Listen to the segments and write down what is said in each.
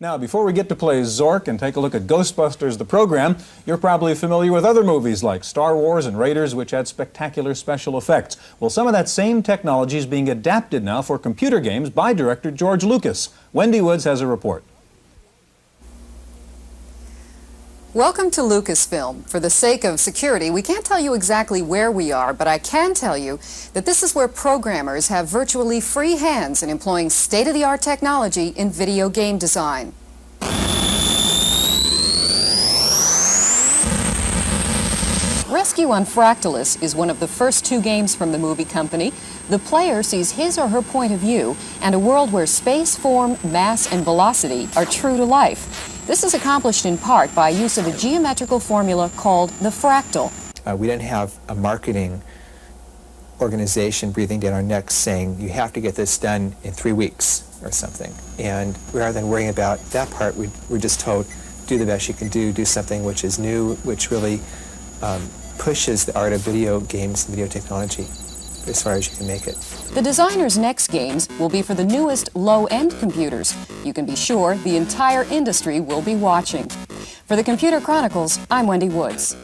Now, before we get to play Zork and take a look at Ghostbusters, the program, you're probably familiar with other movies like Star Wars and Raiders, which had spectacular special effects. Well, some of that same technology is being adapted now for computer games by director George Lucas. Wendy Woods has a report. Welcome to Lucasfilm. For the sake of security, we can't tell you exactly where we are, but I can tell you that this is where programmers have virtually free hands in employing state-of-the-art technology in video game design. Rescue on Fractalus is one of the first two games from the movie company. The player sees his or her point of view and a world where space, form, mass, and velocity are true to life. This is accomplished in part by use of a geometrical formula called the fractal. We didn't have a marketing organization breathing down our necks saying, you have to get this done in 3 weeks or something. And rather than worrying about that part, we're just told, do the best you can do something which is new, which really pushes the art of video games and video technology as far as you can make it. The designer's next games will be for the newest low-end computers. You can be sure the entire industry will be watching. For the Computer Chronicles, I'm Wendy Woods.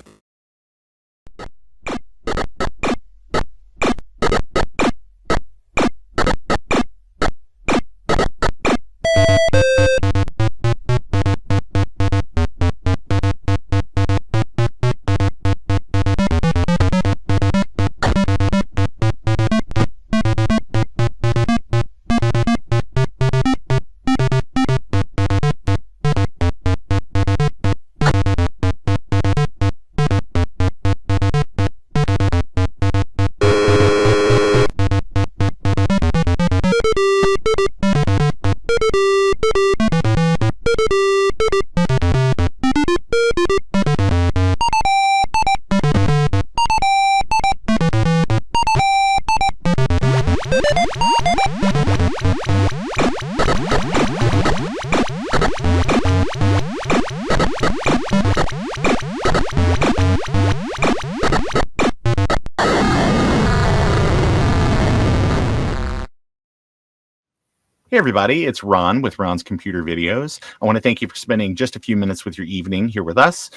Hey everybody, it's Ron with Ron's Computer Videos. I want to thank you for spending just a few minutes with your evening here with us.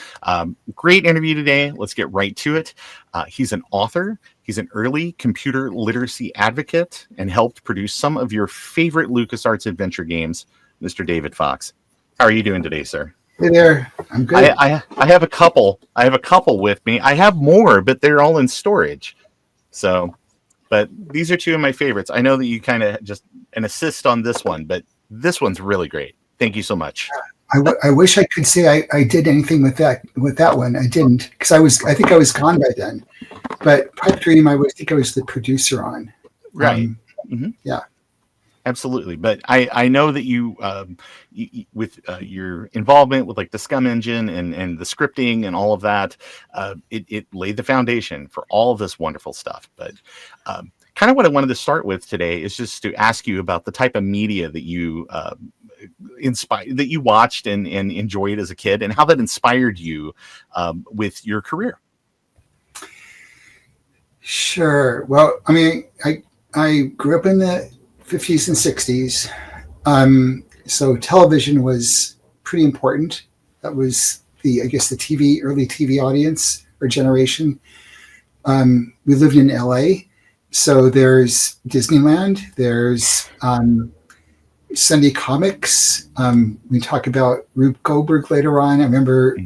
Great interview today. Let's get right to it. He's an author. He's an early computer literacy advocate and helped produce some of your favorite LucasArts adventure games, Mr. David Fox. How are you doing today, sir? Hey there. I'm good. I have a couple. I have a couple with me. I have more, but they're all in storage. But these are two of my favorites. I know that you kind of just an assist on this one, but this one's really great. Thank you so much. I wish I could say I did anything with that one. I didn't, because I think I was gone by then. But Pipe Dream, I think I was the producer on. Right. Yeah. Absolutely. But I know that you with your involvement with like the SCUMM engine and the scripting and all of that, it laid the foundation for all of this wonderful stuff. But kind of what I wanted to start with today is just to ask you about the type of media that you that you watched and enjoyed as a kid, and how that inspired you with your career. Sure. Well, I mean, I grew up in the 50s and 60s. So television was pretty important. That was the early TV audience or generation. We lived in LA. So there's Disneyland, there's Sunday comics. We talk about Rube Goldberg later on. I remember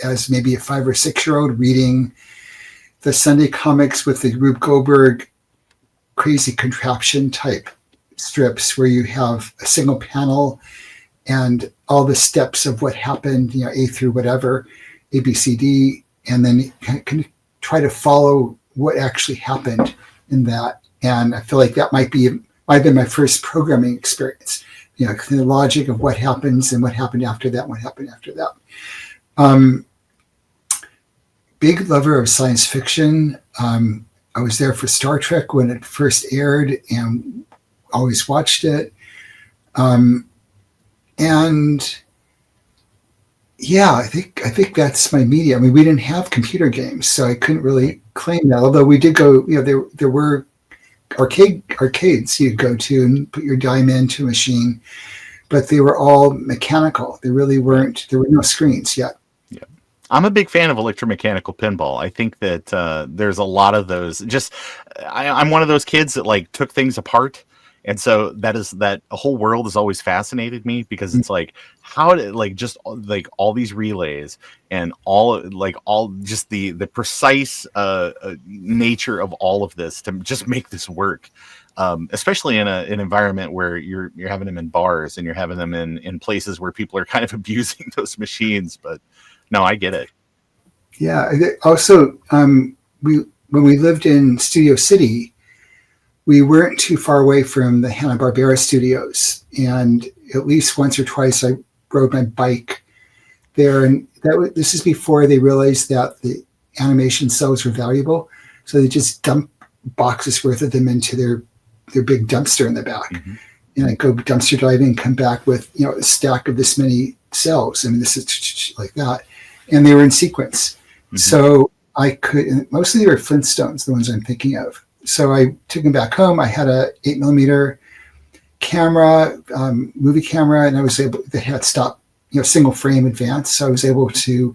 as maybe a 5 or 6-year-old reading the Sunday comics with the Rube Goldberg crazy contraption type strips where you have a single panel and all the steps of what happened, A through whatever, A, B, C, D, and then you can try to follow what actually happened in that. And I feel like that might have been my first programming experience, the logic of what happens and what happened after that, Big lover of science fiction. I was there for Star Trek when it first aired and always watched it. And yeah, I think that's my media. I mean, we didn't have computer games, so I couldn't really claim that. Although we did go, there were arcades you'd go to and put your dime into a machine. but they were all mechanical. They really weren't. There were no screens yet. Yeah. I'm a big fan of electromechanical pinball. I think that there's a lot of those. Just I'm one of those kids that like took things apart. And so that whole world has always fascinated me, because it's like, how did like just like all these relays and all just the precise nature of all of this to just make this work, especially in an environment where you're having them in bars and you're having them in places where people are kind of abusing those machines. But no, I get it. Yeah. Also, when we lived in Studio City, we weren't too far away from the Hanna-Barbera studios, and at least once or twice I rode my bike there. And this is before they realized that the animation cells were valuable, so they just dump boxes worth of them into their big dumpster in the back. Mm-hmm. And I go dumpster diving and come back with a stack of this many cells. I mean, this is like that, and they were in sequence. Mm-hmm. So I could, mostly they were Flintstones, the ones I'm thinking of. So I took them back home. I had a 8mm camera, movie camera, and I was able, that had stop, single frame advance. So I was able to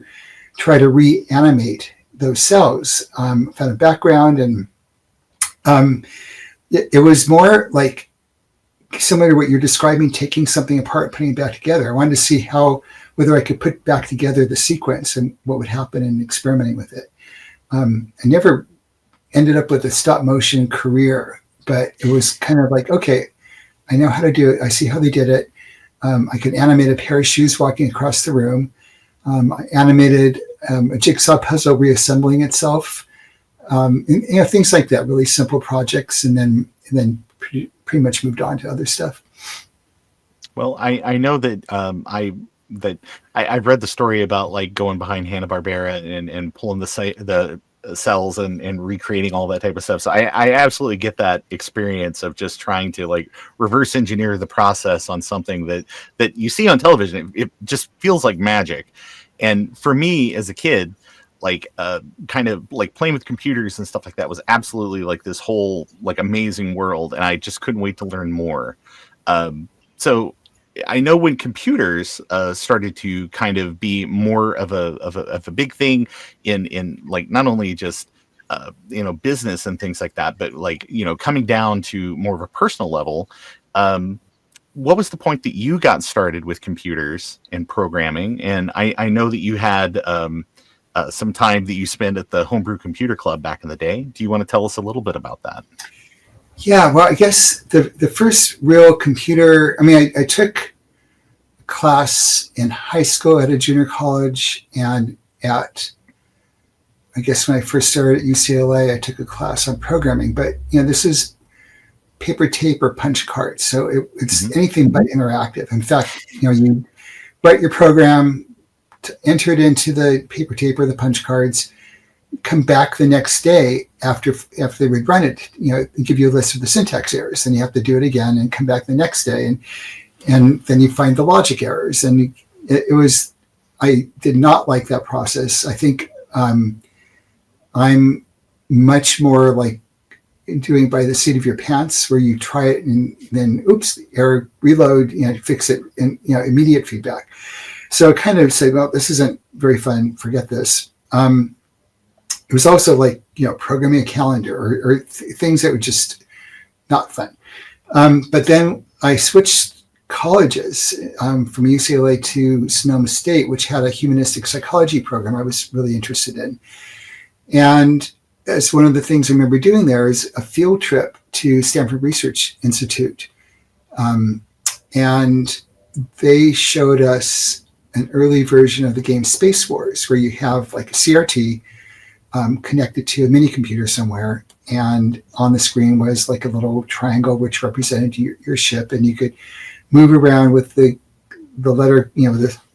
try to reanimate those cells, found a background, and it was more like similar to what you're describing, taking something apart, putting it back together. I wanted to see whether I could put back together the sequence and what would happen, and experimenting with it. I never ended up with a stop motion career, but it was kind of like, okay, I know how to do it. I see how they did it. I could animate a pair of shoes walking across the room. I animated a jigsaw puzzle reassembling itself. Things like that, really simple projects, and then pretty much moved on to other stuff. Well, I know that I've read the story about like going behind Hanna-Barbera and pulling the cells and recreating all that type of stuff. So I absolutely get that experience of just trying to like reverse engineer the process on something that you see on television. It just feels like magic. And for me as a kid, like kind of like playing with computers and stuff like that was absolutely like this whole like amazing world, and I just couldn't wait to learn more. So I know when computers started to kind of be more of a big thing in like not only just business and things like that, but like coming down to more of a personal level. What was the point that you got started with computers and programming? And I know that you had some time that you spent at the Homebrew Computer Club back in the day. Do you want to tell us a little bit about that? Yeah, well, I guess the first real computer, I took a class in high school at a junior college, and I guess when I first started at UCLA, I took a class on programming. But, this is paper tape or punch cards, so it's anything but interactive. In fact, you write your program, to enter it into the paper tape or the punch cards, come back the next day after they would run it, give you a list of the syntax errors. Then you have to do it again and come back the next day, and then you find the logic errors. And I did not like that process. I think I'm much more like doing by the seat of your pants, where you try it and then oops, error, reload, fix it, and immediate feedback. So I kind of say, well, this isn't very fun. Forget this. It was also like, programming a calendar or things that were just not fun. But then I switched colleges from UCLA to Sonoma State, which had a humanistic psychology program I was really interested in. And as one of the things I remember doing there is a field trip to Stanford Research Institute. And they showed us an early version of the game Space Wars, where you have like a CRT connected to a mini computer somewhere, and on the screen was like a little triangle which represented your ship, and you could move around with the letter,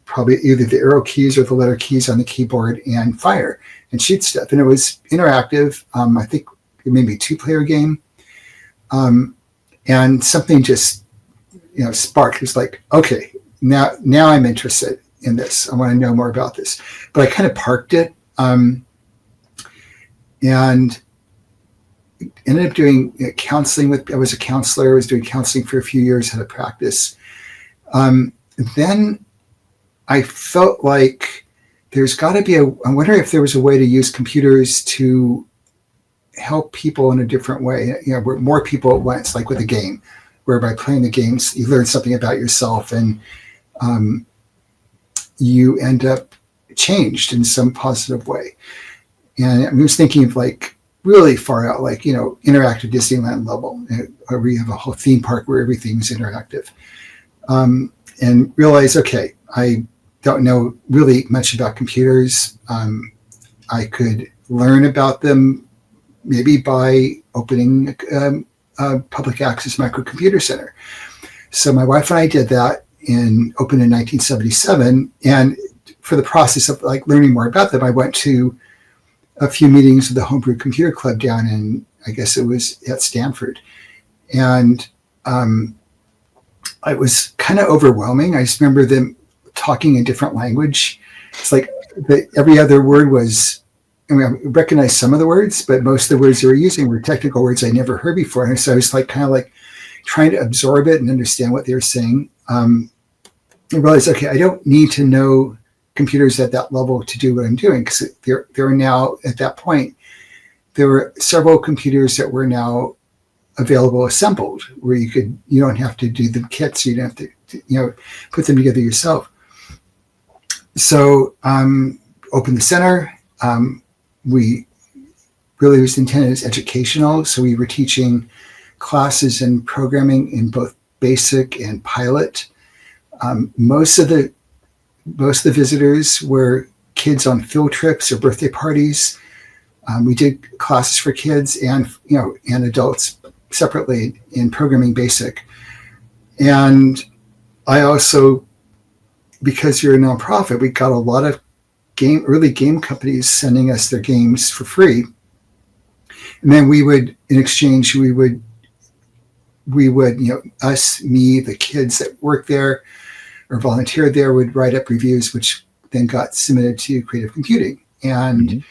probably either the arrow keys or the letter keys on the keyboard, and fire and shoot stuff. And it was interactive. I think it may be a 2-player game, and something just sparked. It was like, okay, now I'm interested in this. I want to know more about this. But I kind of parked it, and ended up doing counseling I was a counselor. I was doing counseling for a few years, had a practice. Then I felt like there's got to be I'm wondering if there was a way to use computers to help people in a different way, where more people at once, like with a game, where by playing the games, you learn something about yourself and you end up changed in some positive way. And I was thinking of like really far out, like, interactive Disneyland level, where we have a whole theme park where everything's interactive. And realize, okay, I don't know really much about computers. I could learn about them maybe by opening a public access microcomputer center. So my wife and I did that opened in 1977. And for the process of like learning more about them, I went to a few meetings of the Homebrew Computer Club down in, I guess it was at Stanford. And it was kind of overwhelming. I just remember them talking a different language. It's like every other word was, I recognized some of the words, but most of the words they were using were technical words I never heard before. And so I was like kind of like trying to absorb it and understand what they were saying. I realized, okay, I don't need to know computers at that level to do what I'm doing, because there are now, at that point, there were several computers that were now available assembled, where you don't have to do the kits, you don't have to put them together yourself. So opened the center. We really was intended as educational, so we were teaching classes in programming in both basic and pilot. Most of the visitors were kids on field trips or birthday parties. We did classes for kids and adults separately in programming basic. And I also, because you're a nonprofit, we got a lot of early game companies sending us their games for free. And then we would, in exchange, we would, us, me, the kids that worked there or volunteered there would write up reviews, which then got submitted to Creative Computing. And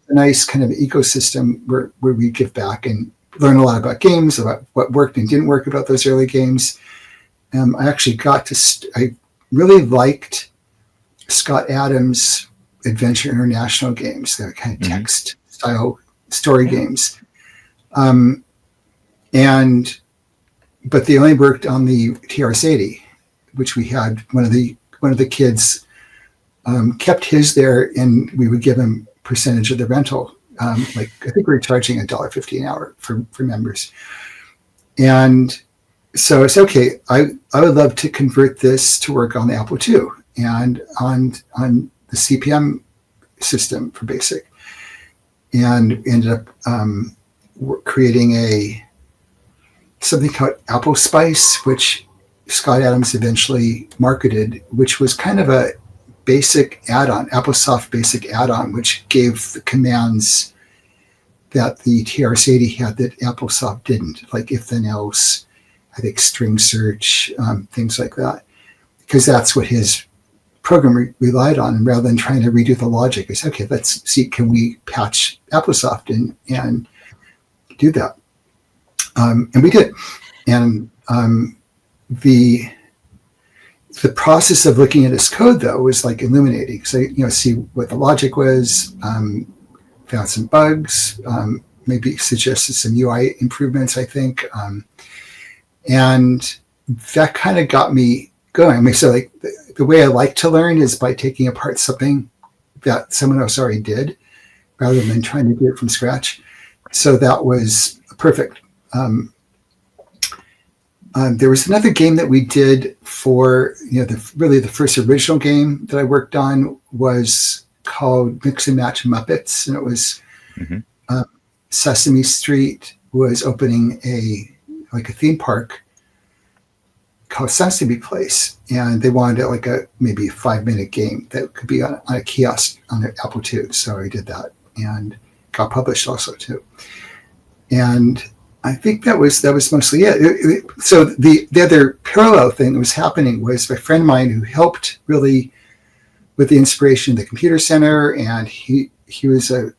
a nice kind of ecosystem where we give back and learn a lot about games, about what worked and didn't work about those early games. I actually I really liked Scott Adams' Adventure International games, they're kind of text style story games. But they only worked on the TRS-80, which we had one of the kids kept his there, and we would give him percentage of the rental. Like I think we were charging $1.50 an hour for members. And so it's okay. I would love to convert this to work on the Apple II and on the CPM system for BASIC, and ended up creating something called Apple Spice, which Scott Adams eventually marketed, which was kind of a basic add-on, AppleSoft basic add-on, which gave the commands that the TRS-80 had that AppleSoft didn't, like if then else, I think string search, things like that, because that's what his program relied on. And rather than trying to redo the logic, I said, okay, let's see, can we patch AppleSoft and do that? And we did. And the process of looking at his code, though, was like illuminating. So, see what the logic was, found some bugs, maybe suggested some UI improvements, I think. And that kind of got me going. I mean, so like the way I like to learn is by taking apart something that someone else already did, rather than trying to do it from scratch. So that was perfect. There was another game that we did for, the first original game that I worked on was called Mix and Match Muppets. And it was Sesame Street was opening a theme park called Sesame Place. And they wanted like maybe a 5-minute game that could be on a kiosk on the Apple II. So I did that and got published also too. And I think that was mostly it. So the other parallel thing that was happening was a friend of mine who helped really with the inspiration of the Computer Center, and he was a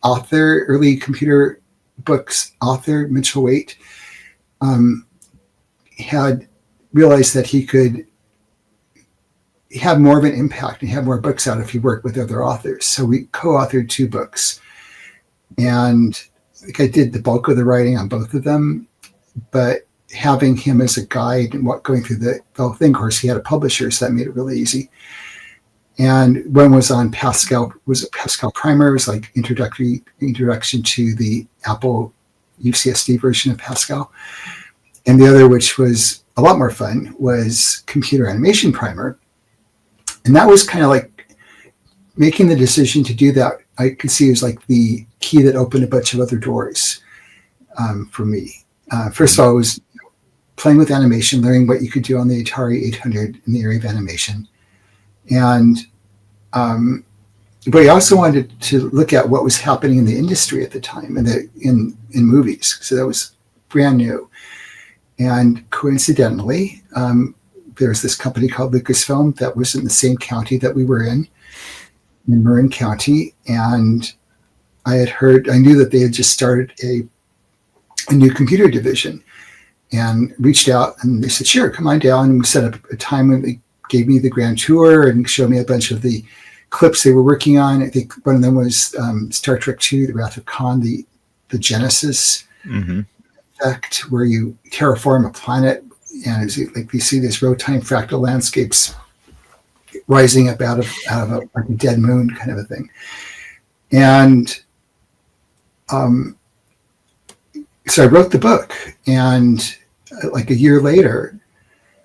author, early computer books author, Waite, had realized that he could have more of an impact and have more books out if you work with other authors. So we co-authored 2 books, and I did the bulk of the writing on both of them, but having him as a guide and going through the whole thing, of course, he had a publisher, so that made it really easy. And one was on Pascal, was a Pascal primer, it was like introduction to the Apple UCSD version of Pascal. And the other, which was a lot more fun, was computer animation primer. And that was kind of like making the decision to do that. I could see as like the key that opened a bunch of other doors for me. First of all, it was playing with animation, learning what you could do on the Atari 800 in the area of animation. And but I also wanted to look at what was happening in the industry at the time and in movies. So that was brand new. And coincidentally, there's this company called LucasFilm that was in the same county that we were in Marin County. And I knew that they had just started a new computer division, and reached out, and they said, sure, come on down. And we set up a time when they gave me the grand tour and showed me a bunch of the clips they were working on. I think one of them was Star Trek II, The Wrath of Khan, the Genesis effect, where you terraform a planet, and it's like you see these real-time fractal landscapes rising up out of a dead moon kind of a thing. And so I wrote the book, and like a year later,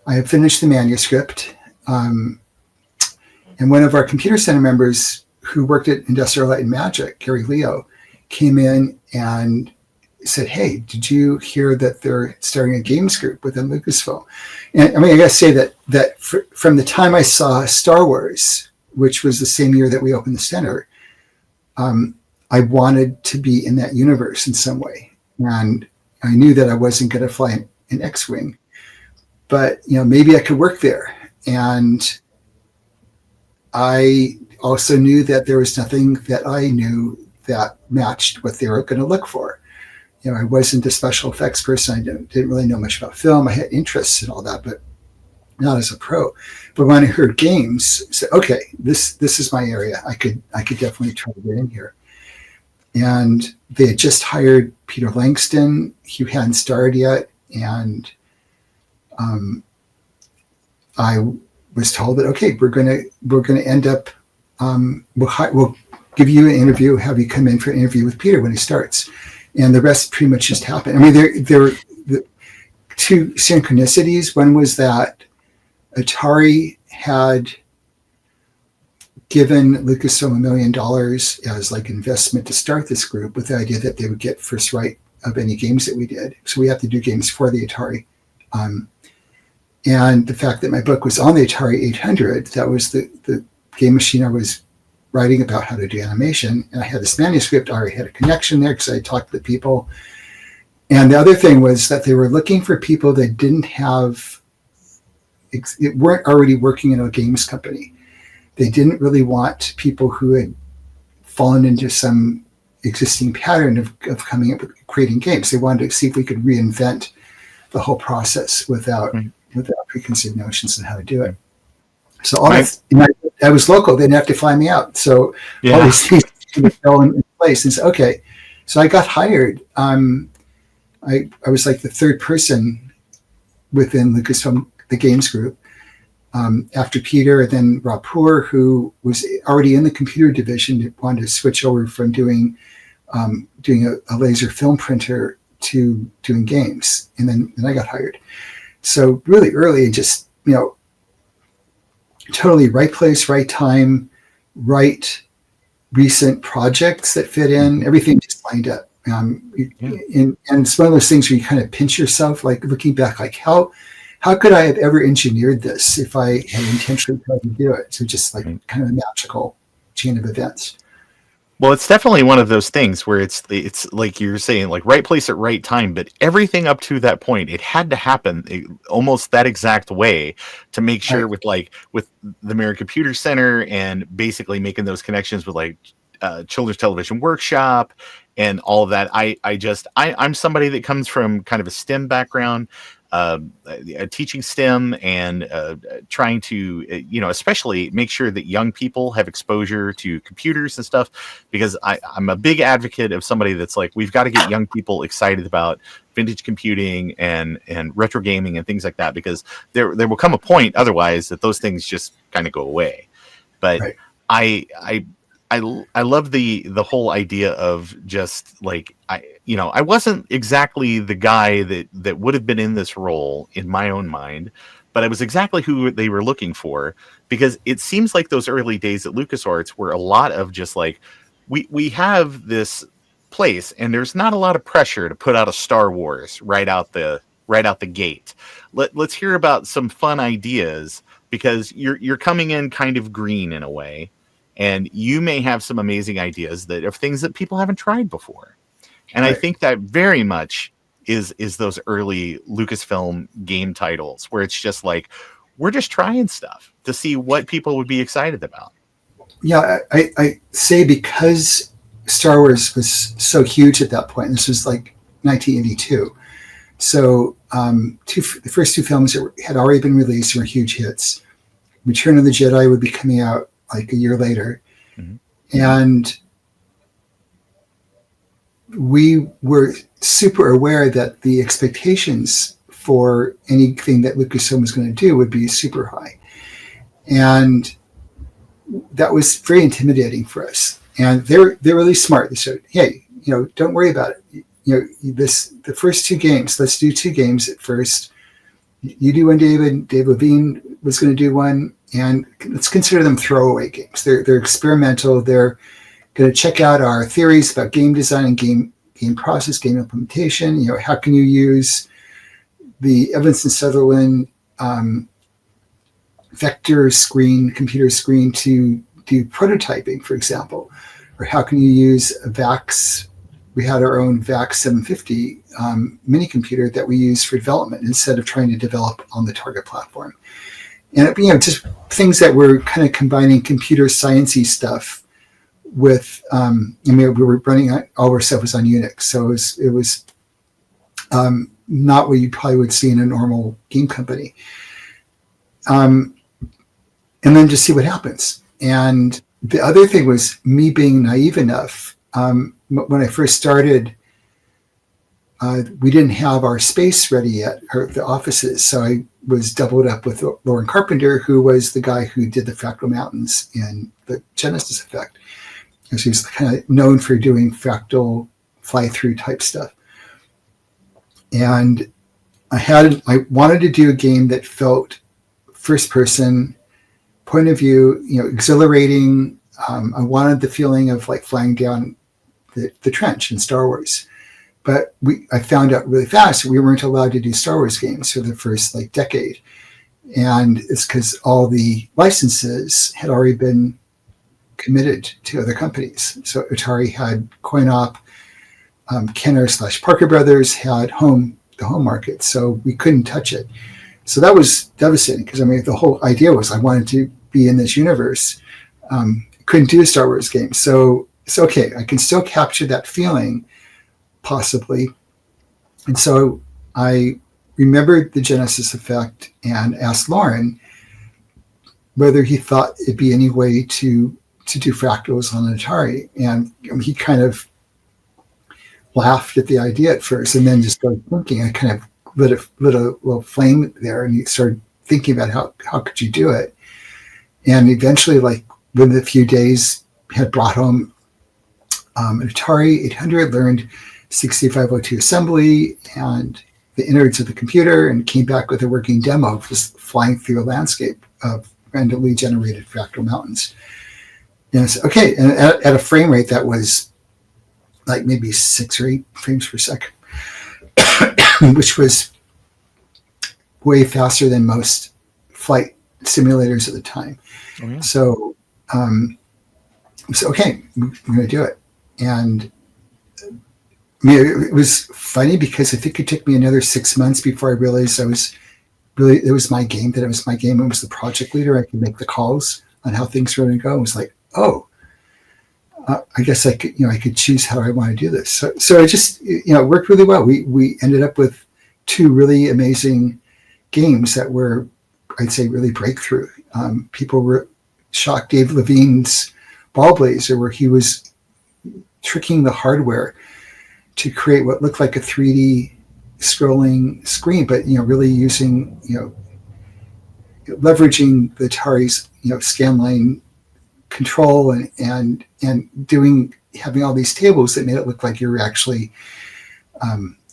I had finished the manuscript. And one of our computer center members who worked at Industrial Light and Magic, Gary Leo, came in and said, hey, did you hear that they're starting a games group within Lucasfilm? And I mean, I got to say that from the time I saw Star Wars, which was the same year that we opened the center, I wanted to be in that universe in some way. And I knew that I wasn't going to fly an X-Wing, but maybe I could work there. And I also knew that there was nothing that I knew that matched what they were going to look for. I wasn't a special effects person. I didn't really know much about film. I had interests in all that, but not as a pro. But when I heard games, I said, okay, this is my area. I could definitely try to get in here. And they had just hired Peter Langston. He hadn't started yet. And I was told that, okay, we're gonna end up, we'll give you an interview, have you come in for an interview with Peter when he starts. And the rest pretty much just happened. I mean, there were the 2 synchronicities. One was that Atari had given Lucasfilm $1 million as like investment to start this group, with the idea that they would get first right of any games that we did. So we have to do games for the Atari. And the fact that my book was on the Atari 800, that was the game machine I was writing about how to do animation. And I had this manuscript, I already had a connection there because I talked to the people. And the other thing was that they were looking for people that weren't already working in a games company. They didn't really want people who had fallen into some existing pattern of coming up with creating games. They wanted to see if we could reinvent the whole process without preconceived notions on how to do it. So all I was local. They didn't have to fly me out. So all these things fell in place. And so, okay. So I got hired. I was like the 3rd person within Lucasfilm, the games group, after Peter, and then Rappur, who was already in the computer division, wanted to switch over from doing a laser film printer to doing games. And then I got hired. So really early, just, totally right place, right time, right recent projects that fit in, everything just lined up. And it's one of those things where you kind of pinch yourself, like looking back, like how could I have ever engineered this if I had intentionally tried to do it? So just like kind of a magical chain of events. Well, it's definitely one of those things where it's like you're saying, like right place at right time, but everything up to that point, it had to happen almost that exact way to make sure with the Marin Computer Center and basically making those connections with like Children's Television Workshop and all of that. I'm somebody that comes from kind of a STEM background. teaching STEM and trying to, especially make sure that young people have exposure to computers and stuff, because I'm a big advocate of somebody that's like, we've got to get young people excited about vintage computing and retro gaming and things like that, because there will come a point otherwise that those things just kind of go away. But right. I love the whole idea of just like, I wasn't exactly the guy that would have been in this role in my own mind, but I was exactly who they were looking for, because it seems like those early days at LucasArts were a lot of just like, we have this place and there's not a lot of pressure to put out a Star Wars right out the gate. Let's hear about some fun ideas, because you're coming in kind of green in a way. And you may have some amazing ideas that are things that people haven't tried before. And right. I think that very much is those early Lucasfilm game titles, where it's just like, we're just trying stuff to see what people would be excited about. Yeah, I say because Star Wars was so huge at that point, this was like 1982. So the first two films that had already been released were huge hits. Return of the Jedi would be coming out like a year later. Mm-hmm. And we were super aware that the expectations for anything that Lucasfilm was going to do would be super high. And that was very intimidating for us. And they're really smart. They said, hey, don't worry about it. The first two games, let's do two games at first. You do one, David. Dave Levine was going to do one. And let's consider them throwaway games. They're experimental. They're going to check out our theories about game design and game process, game implementation. How can you use the Evanston Sutherland vector screen, computer screen to do prototyping, for example? Or how can you use a VAX? We had our own VAX 750 mini computer that we use for development instead of trying to develop on the target platform. And just things that were kind of combining computer sciencey stuff with, we were running all our stuff was on Unix, so it was not what you probably would see in a normal game company. And then just see what happens. And the other thing was me being naive enough. When I first started, we didn't have our space ready yet, or the offices, so I was doubled up with Lauren Carpenter, who was the guy who did the Fractal Mountains and the Genesis effect. Because he was kind of known for doing fractal fly-through type stuff. And I wanted to do a game that felt first-person, point of view, exhilarating. I wanted the feeling of like flying down the trench in Star Wars. But I found out really fast we weren't allowed to do Star Wars games for the first decade. And it's because all the licenses had already been committed to other companies. So Atari had Coin-Op, Kenner / Parker Brothers had the home market. So we couldn't touch it. So that was devastating, because the whole idea was I wanted to be in this universe. Couldn't do a Star Wars game. So it's okay. I can still capture that feeling, possibly. And so I remembered the Genesis effect and asked Lauren whether he thought it'd be any way to do fractals on an Atari. And he kind of laughed at the idea at first, and then just started thinking. I kind of lit a little flame there, and he started thinking about how could you do it. And eventually, within a few days, had brought home an Atari 800, learned 6502 assembly and the innards of the computer, and came back with a working demo of just flying through a landscape of randomly generated fractal mountains. And I said, okay, and at a frame rate that was maybe 6 or 8 frames per second, which was way faster than most flight simulators at the time. Oh, yeah. So, okay, we're going to do it. And it was funny because I think it took me another 6 months before I realized it was my game, that it was my game. I was the project leader. I could make the calls on how things were going to go. It was like, oh, I guess I could choose how I want to do this. So it just, it worked really well. We ended up with two really amazing games that were, I'd say, really breakthrough. People were shocked. Dave Levine's Ballblazer, where he was tricking the hardware to create what looked like a 3D scrolling screen, but really using leveraging the Atari's scanline control and having all these tables that made it look like you're actually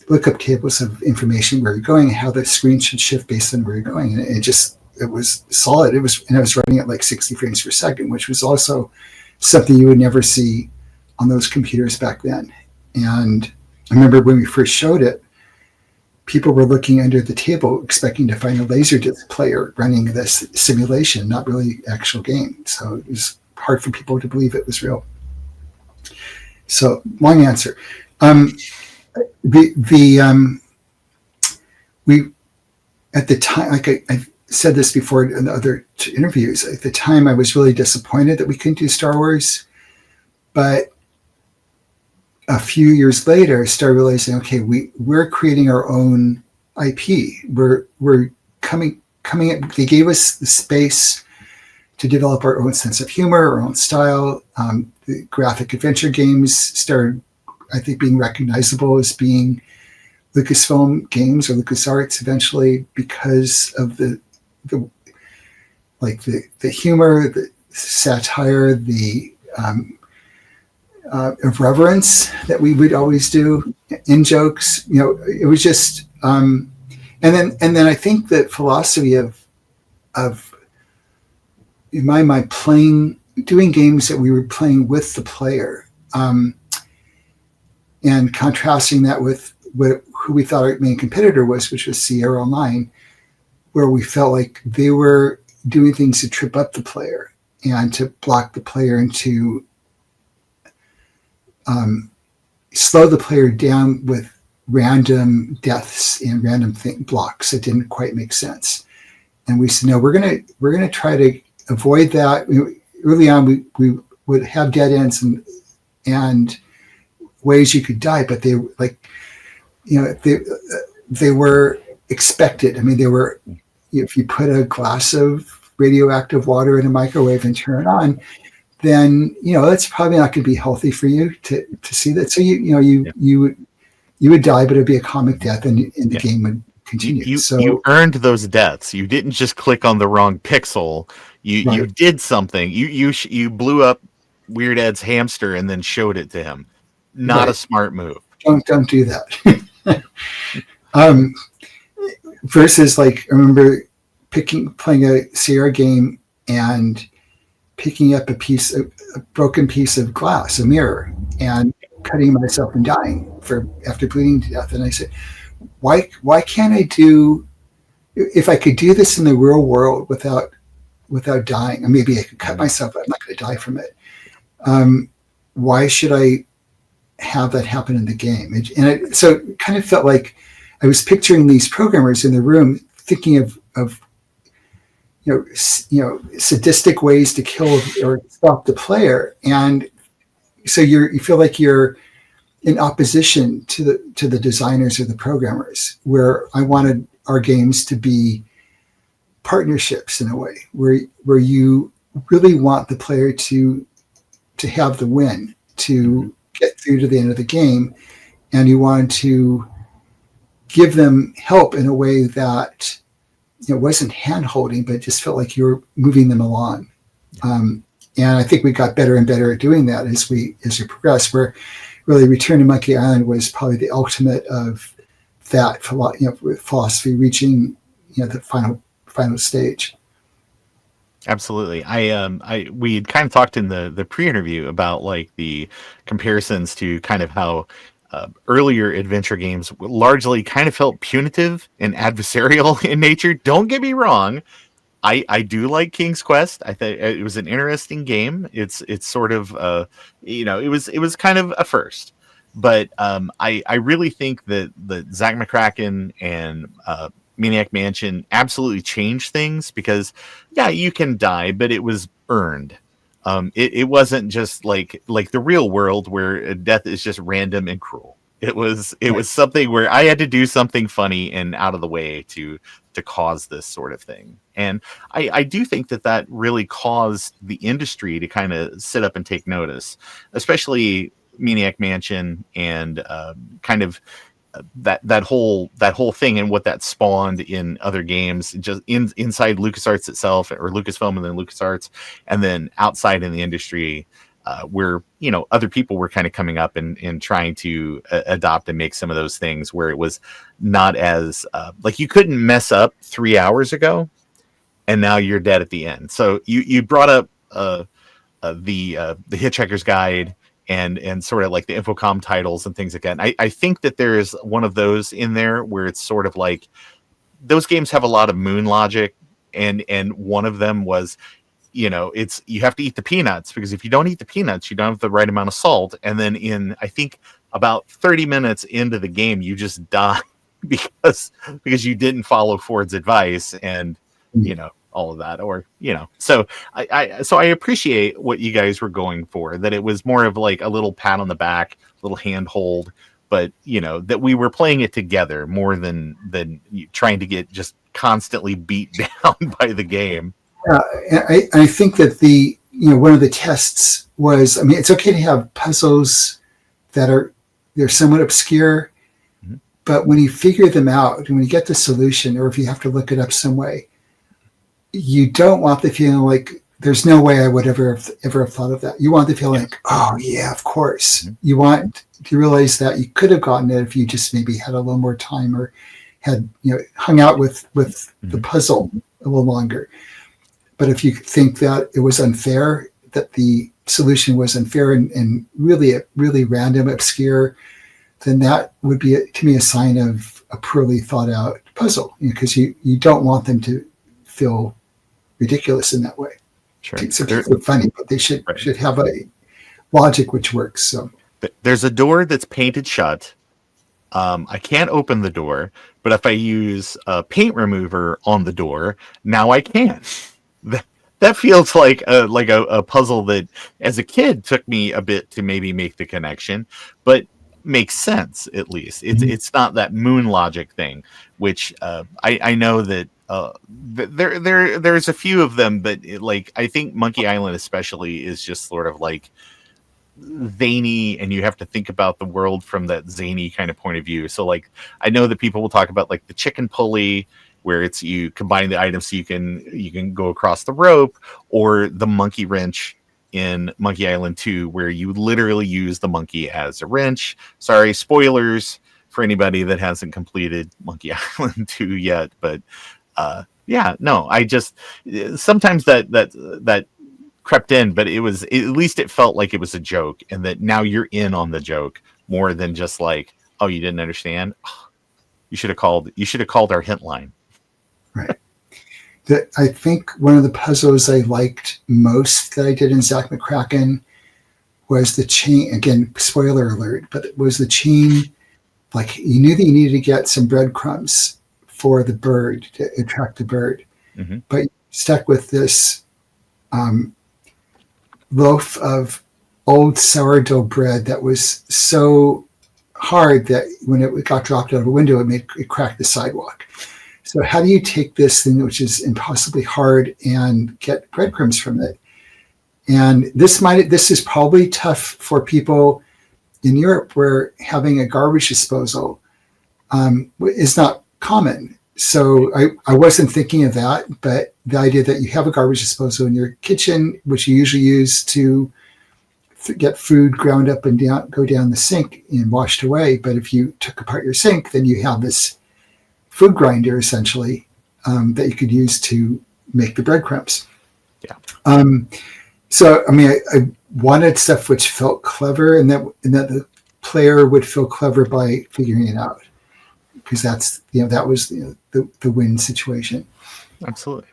lookup tables of information where you're going and how the screen should shift based on where you're going. And it was solid. And I was running at like 60 frames per second, which was also something you would never see on those computers back then. And I remember when we first showed it, people were looking under the table expecting to find a Laserdisc player running this simulation, not really actual game. So it was hard for people to believe it was real. So long answer. We at the time, like I said this before in the other interviews, at the time I was really disappointed that we couldn't do Star Wars, but a few years later I started realizing, okay, we're creating our own IP. We're coming at, they gave us the space to develop our own sense of humor, our own style. The graphic adventure games started, I think, being recognizable as being LucasFilm Games or LucasArts eventually because of the humor, the satire, the irreverence that we would always do in jokes. It was just, and then I think that philosophy of in my mind doing games that we were playing with the player, and contrasting that with who we thought our main competitor was, which was Sierra Online, where we felt like they were doing things to trip up the player and to block the player and to slow the player down with random deaths and random blocks that didn't quite make sense. And we said, no, we're gonna try to avoid that. Early on, we would have dead ends and ways you could die, but they were expected. I mean, they were, if you put a glass of radioactive water in a microwave and turn it on, then that's probably not going to be healthy for you to see that. So you would die, but it'd be a comic death, and the game would continue. You earned those deaths. You didn't just click on the wrong pixel. You did something. You blew up Weird Ed's hamster and then showed it to him. Not a smart move. Don't do that. Versus, like, I remember playing a Sierra game and picking up a broken piece of glass, a mirror, and cutting myself and dying after bleeding to death. And I said, why can't I do, if I could do this in the real world without dying, and maybe I could cut myself, I'm not going to die from it. Why should I have that happen in the game? So it kind of felt like I was picturing these programmers in the room thinking of sadistic ways to kill or stop the player, and so you feel like you're in opposition to the designers or the programmers. Where I wanted our games to be partnerships in a way, where you really want the player to have the win, to get through to the end of the game, and you want to give them help in a way that wasn't hand-holding, but it just felt like you were moving them along. And I think we got better and better at doing that as we progressed, where really Return to Monkey Island was probably the ultimate of that philosophy reaching the final stage. Absolutely. We had kind of talked in the pre-interview about like the comparisons to kind of how earlier adventure games largely kind of felt punitive and adversarial in nature. Don't get me wrong. I do like King's Quest. I think it was an interesting game. It's sort of it was kind of a first, but I really think that Zak McKracken and Maniac Mansion absolutely changed things, because you can die, but it was earned. It wasn't just like the real world where death is just random and cruel. It was something where I had to do something funny and out of the way to cause this sort of thing. And I do think that really caused the industry to kind of sit up and take notice, especially Maniac Mansion and kind of that whole thing and what that spawned in other games, just inside LucasArts itself, or Lucasfilm and then LucasArts, and then outside in the industry, where other people were kind of coming up and trying to adopt and make some of those things where it was not as like you couldn't mess up 3 hours ago, and now you're dead at the end. So you brought up the Hitchhiker's Guide and sort of like the Infocom titles and things like that. And I think that there is one of those in there where it's sort of like those games have a lot of moon logic, and one of them was, it's you have to eat the peanuts, because if you don't eat the peanuts, you don't have the right amount of salt. And then in, I think, about 30 minutes into the game, you just die because you didn't follow Ford's advice, and all of that, or so I appreciate what you guys were going for, that it was more of like a little pat on the back, little handhold, but that we were playing it together more than trying to get just constantly beat down by the game. I think that one of the tests was, it's okay to have puzzles they're somewhat obscure, but when you figure them out and when you get the solution, or if you have to look it up some way, you don't want the feeling like there's no way I would ever have thought of that. You want the feeling like, oh yeah, of course. You want to realize that you could have gotten it if you just maybe had a little more time, or had hung out with the puzzle a little longer. But if you think that it was unfair, that the solution was unfair and really random, obscure, then that would be, to me, a sign of a poorly thought out puzzle, because you don't want them to feel ridiculous in that way. Sure. It's funny, but they should have a logic which works. So there's a door that's painted shut. I can't open the door, but if I use a paint remover on the door, now I can. That feels like a puzzle that, as a kid, took me a bit to maybe make the connection, but makes sense at least. It's not that moon logic thing, which I know that there's a few of them, but I think Monkey Island especially is just sort of like zany, and you have to think about the world from that zany kind of point of view. So I know that people will talk about the chicken pulley, where it's you combine the items so you can go across the rope, or the monkey wrench in Monkey Island 2, where you literally use the monkey as a wrench. Sorry, spoilers for anybody that hasn't completed Monkey Island 2 yet, but I just sometimes that crept in, but it was, at least it felt like it was a joke, and that now you're in on the joke more than just like, oh, you didn't understand. You should have called our hint line. Right. I think one of the puzzles I liked most that I did in Zak McKracken was the chain. Again, spoiler alert, but it was the chain. You knew that you needed to get some breadcrumbs for the bird, to attract the bird, but you stuck with this loaf of old sourdough bread that was so hard that when it got dropped out of a window, it cracked the sidewalk. So how do you take this thing, which is impossibly hard, and get breadcrumbs from it? And this is probably tough for people in Europe, where having a garbage disposal is not common. So I wasn't thinking of that, but the idea that you have a garbage disposal in your kitchen, which you usually use to get food ground up and go down the sink and washed away. But if you took apart your sink, then you have this food grinder essentially that you could use to make the breadcrumbs. Yeah. So I wanted stuff which felt clever, and that the player would feel clever by figuring it out, because that's that was the win situation. Absolutely.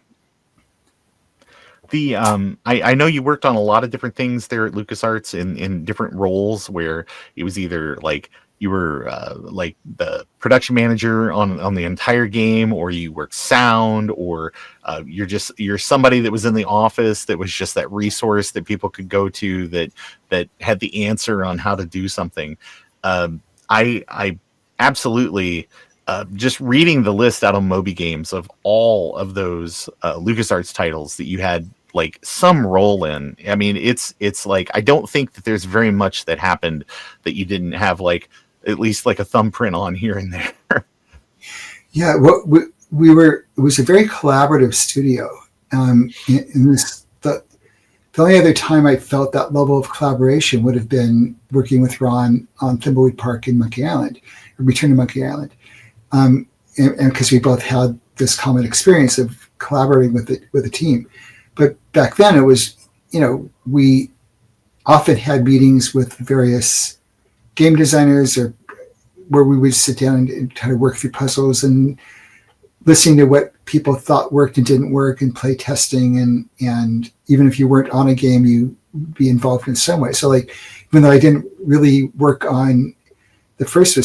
I know you worked on a lot of different things there at LucasArts in different roles, where it was either you were the production manager on the entire game, or you worked sound, or you're somebody that was in the office that was just that resource that people could go to that had the answer on how to do something. I absolutely, just reading the list out on Moby Games of all of those LucasArts titles that you had like some role in. I mean, it's like, I don't think that there's very much that happened that you didn't have like at least like a thumbprint on here and there. Yeah, well, we were. It was a very collaborative studio. In this, the only other time I felt that level of collaboration would have been working with Ron on Thimbleweed Park in Monkey Island, or Return to Monkey Island, and because we both had this common experience of collaborating with a team. But back then, it was, we often had meetings with various game designers, or where we would sit down and kind of work through puzzles and listening to what people thought worked and didn't work, and play testing. And even if you weren't on a game, you would be involved in some way. So like, even though I didn't really work on the first one,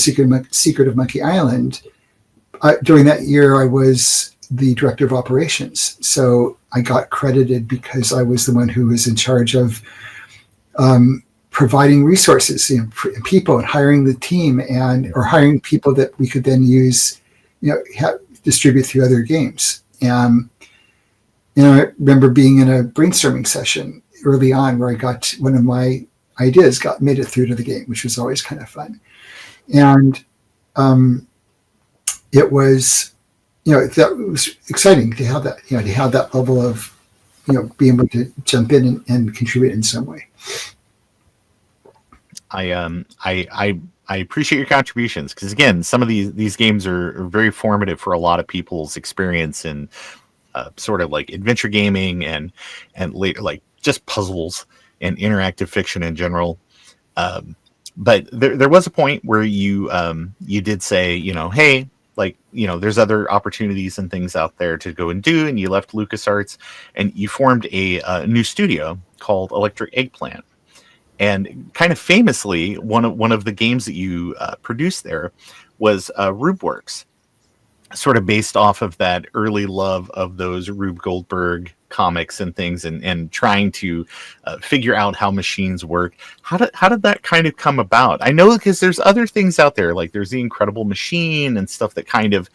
Secret of Monkey Island, during that year, I was the director of operations. So I got credited because I was the one who was in charge of providing resources, people, and hiring the team, or hiring people that we could then use, distribute through other games. And I remember being in a brainstorming session early on where I got one of my ideas made it through to the game, which was always kind of fun. And it was, that was exciting to have that, to have that level of, being able to jump in and contribute in some way. I appreciate your contributions, because again, some of these games are very formative for a lot of people's experience in sort of like adventure gaming and later like just puzzles and interactive fiction in general. But there was a point where you did say, hey, like, there's other opportunities and things out there to go and do, and you left LucasArts and you formed a new studio called Electric Eggplant. And kind of famously, one of the games that you produced there was Rube Works, sort of based off of that early love of those Rube Goldberg comics and things, and trying to figure out how machines work. How did that kind of come about? I know, because there's other things out there, like there's the Incredible Machine and stuff that kind of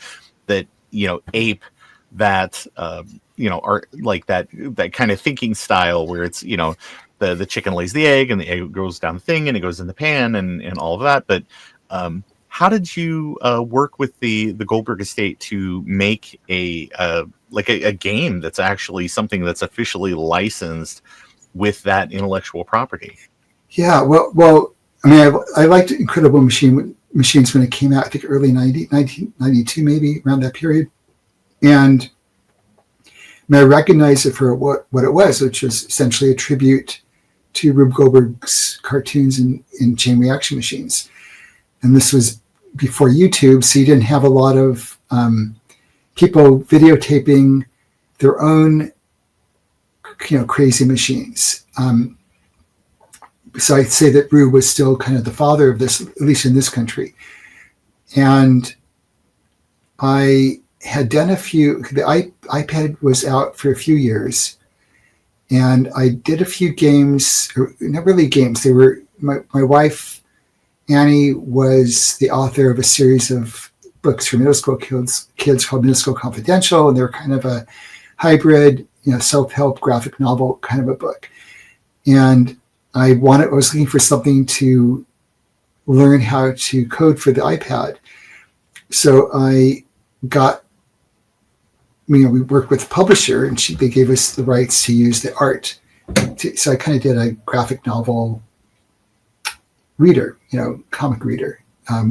ape that are like that kind of thinking style, where it's the chicken lays the egg and the egg goes down the thing and it goes in the pan and all of that. But how did you work with the Goldberg estate to make a game that's actually something that's officially licensed with that intellectual property? Yeah, well, I mean, I liked Incredible Machines when it came out, I think early 1992, maybe around that period. And I recognized it for what it was, which was essentially a tribute to Rube Goldberg's cartoons in chain reaction machines. And this was before YouTube, so you didn't have a lot of people videotaping their own, crazy machines. So I'd say that Rube was still kind of the father of this, at least in this country. And I had done the iPad was out for a few years, and I did a few games, or not really games. They were, my wife, Annie, was the author of a series of books for middle school kids called Middle School Confidential, and they were kind of a hybrid, self-help graphic novel kind of a book. And I was looking for something to learn how to code for the iPad. So I got, we worked with the publisher, and they gave us the rights to use the art. So I kind of did a graphic novel reader, comic reader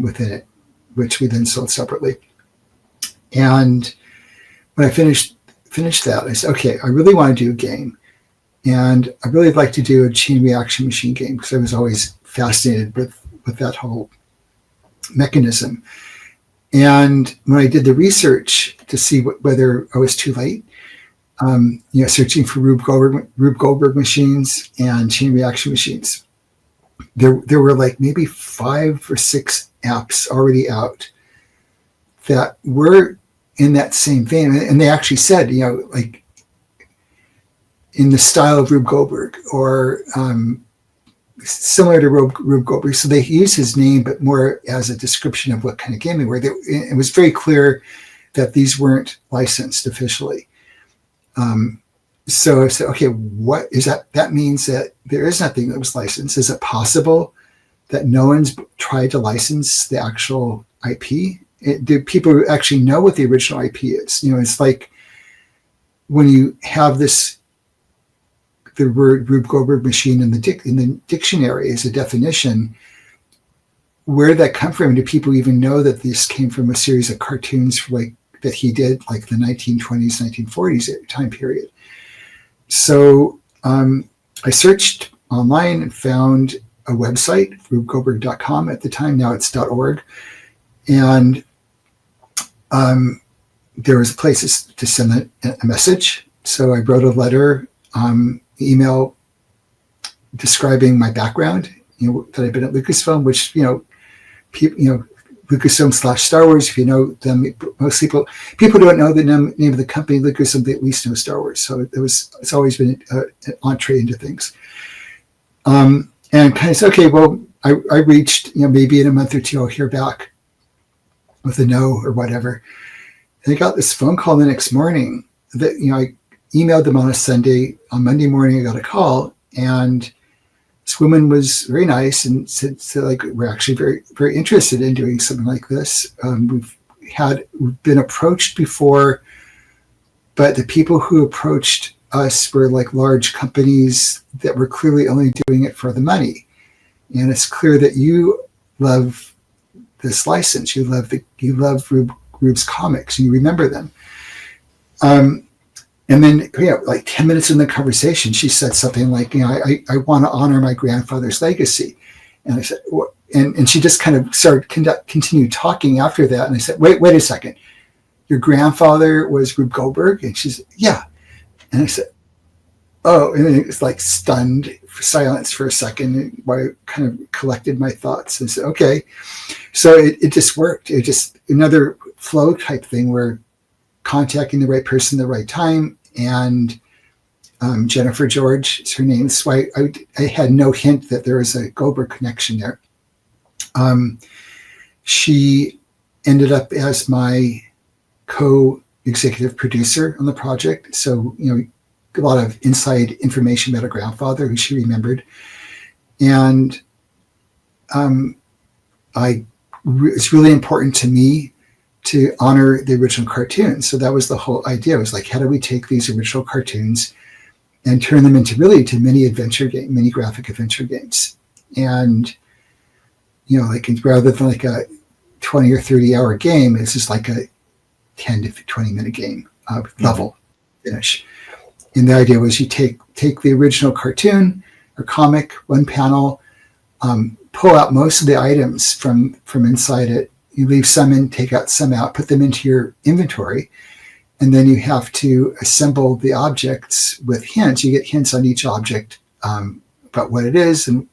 within it, which we then sold separately. And when I finished that, I said, okay, I really want to do a game. And I really like to do a chain reaction machine game, because I was always fascinated with that whole mechanism. And when I did the research to see whether I was too late, searching for Rube Goldberg machines and chain reaction machines, there were like maybe 5 or 6 apps already out that were in that same vein. And they actually said, like in the style of Rube Goldberg, or, similar to Rube Goldberg. So they use his name, but more as a description of what kind of game they were. It was very clear that these weren't licensed officially. So I said, okay, what is that? That means that there is nothing that was licensed. Is it possible that no one's tried to license the actual IP? Do people actually know what the original IP is? It's like when you have the word Rube Goldberg machine in the dictionary as a definition, where did that come from? Do people even know that this came from a series of cartoons that he did, like the 1920s, 1940s time period? So I searched online and found a website, rubegoldberg.com at the time. Now it's .org. And there was places to send a message. So I wrote a letter, email describing my background, that I've been at Lucasfilm, which, Lucasfilm / Star Wars, if you know them, most people don't know the name of the company Lucasfilm, they at least know Star Wars. So it's always been an entree into things. And kind of said, okay, well, I reached, maybe in a month or two, I'll hear back with a no or whatever. And I got this phone call the next morning that, I emailed them on a Sunday. On Monday morning, I got a call, and this woman was very nice and said we're actually very, very interested in doing something like this. We've been approached before, but the people who approached us were like large companies that were clearly only doing it for the money. And it's clear that you love this license. You love Rube's comics. You remember them. And then, like 10 minutes in the conversation, she said something like, I want to honor my grandfather's legacy. And I said, what? And she just kind of continued talking after that. And I said, wait a second. Your grandfather was Rube Goldberg? And she said, yeah. And I said, oh, and it was like stunned silence for a second while I kind of collected my thoughts and said, okay. So it just worked. It just another flow type thing where contacting the right person at the right time. And Jennifer George is her name. So I had no hint that there was a Goldberg connection there. She ended up as my co-executive producer on the project. So, a lot of inside information about her grandfather who she remembered. And it's really important to me to honor the original cartoons. So that was the whole idea. It was like, how do we take these original cartoons and turn them into mini graphic adventure games? And, rather than like a 20 or 30 hour game, it's just like a 10 to 20 minute game level finish. And the idea was you take the original cartoon or comic, one panel, pull out most of the items from inside it. You leave some in, take out some out, put them into your inventory, and then you have to assemble the objects with hints. You get hints on each object about what it is, and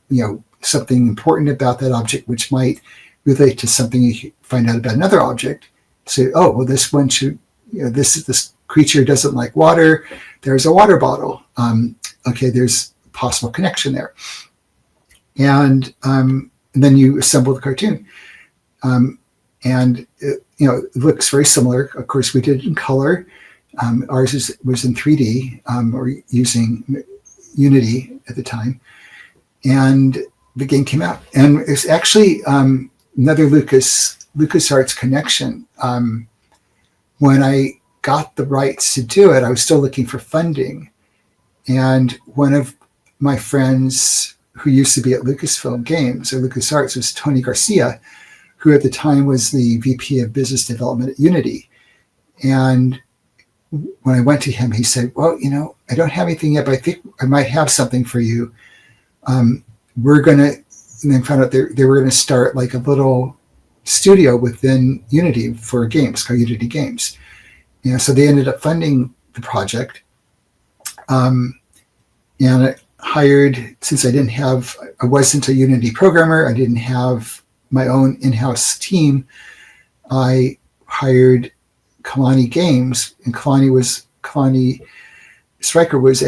something important about that object, which might relate to something you find out about another object. So, oh, well, this one should, this creature doesn't like water. There's a water bottle. Okay, there's a possible connection there, and then you assemble the cartoon. And it looks very similar. Of course, we did it in color. Ours was in 3D, or using Unity at the time. And the game came out. And it's actually another LucasArts connection. When I got the rights to do it, I was still looking for funding. And one of my friends who used to be at Lucasfilm Games or LucasArts was Tony Garcia, who at the time was the VP of Business Development at Unity. And when I went to him, he said, well, I don't have anything yet, but I think I might have something for you. We're going to, and then found out they were going to start like a little studio within Unity for games called Unity Games. So they ended up funding the project. And I hired, since I wasn't a Unity programmer, I didn't have my own in-house team, I hired Calani Games, and Calani Stryker was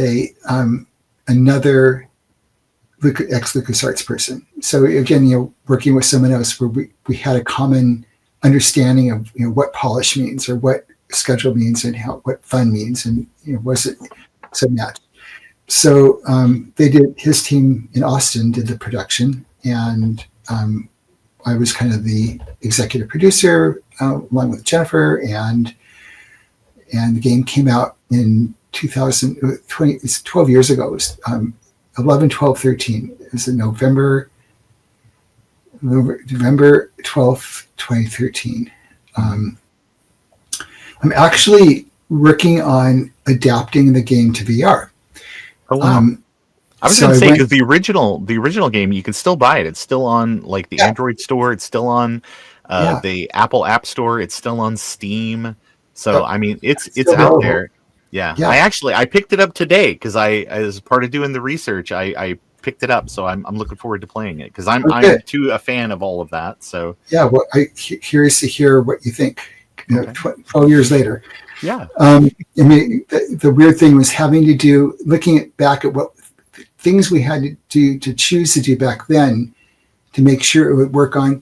another ex-LucasArts person. So again, working with someone else where we had a common understanding of what polish means or what schedule means and what fun means, and was it some match. So his team in Austin did the production, and I was kind of the executive producer along with Jennifer, and the game came out in 2020. It's 12 years ago. It was 11, 12, 13. It was in November 12th, 2013. I'm actually working on adapting the game to VR. Oh wow! I was going to say, because the original game, you can still buy it. It's still on like the Android store. It's still on the Apple App Store. It's still on Steam. So I mean, it's out there. Yeah. I picked it up today because as part of doing the research, I picked it up. So I'm looking forward to playing it because I'm too a fan of all of that. So well, I'm curious to hear what you think. 12 years later. Yeah. I mean, the weird thing was looking back at what things we had to do to choose to do back then to make sure it would work on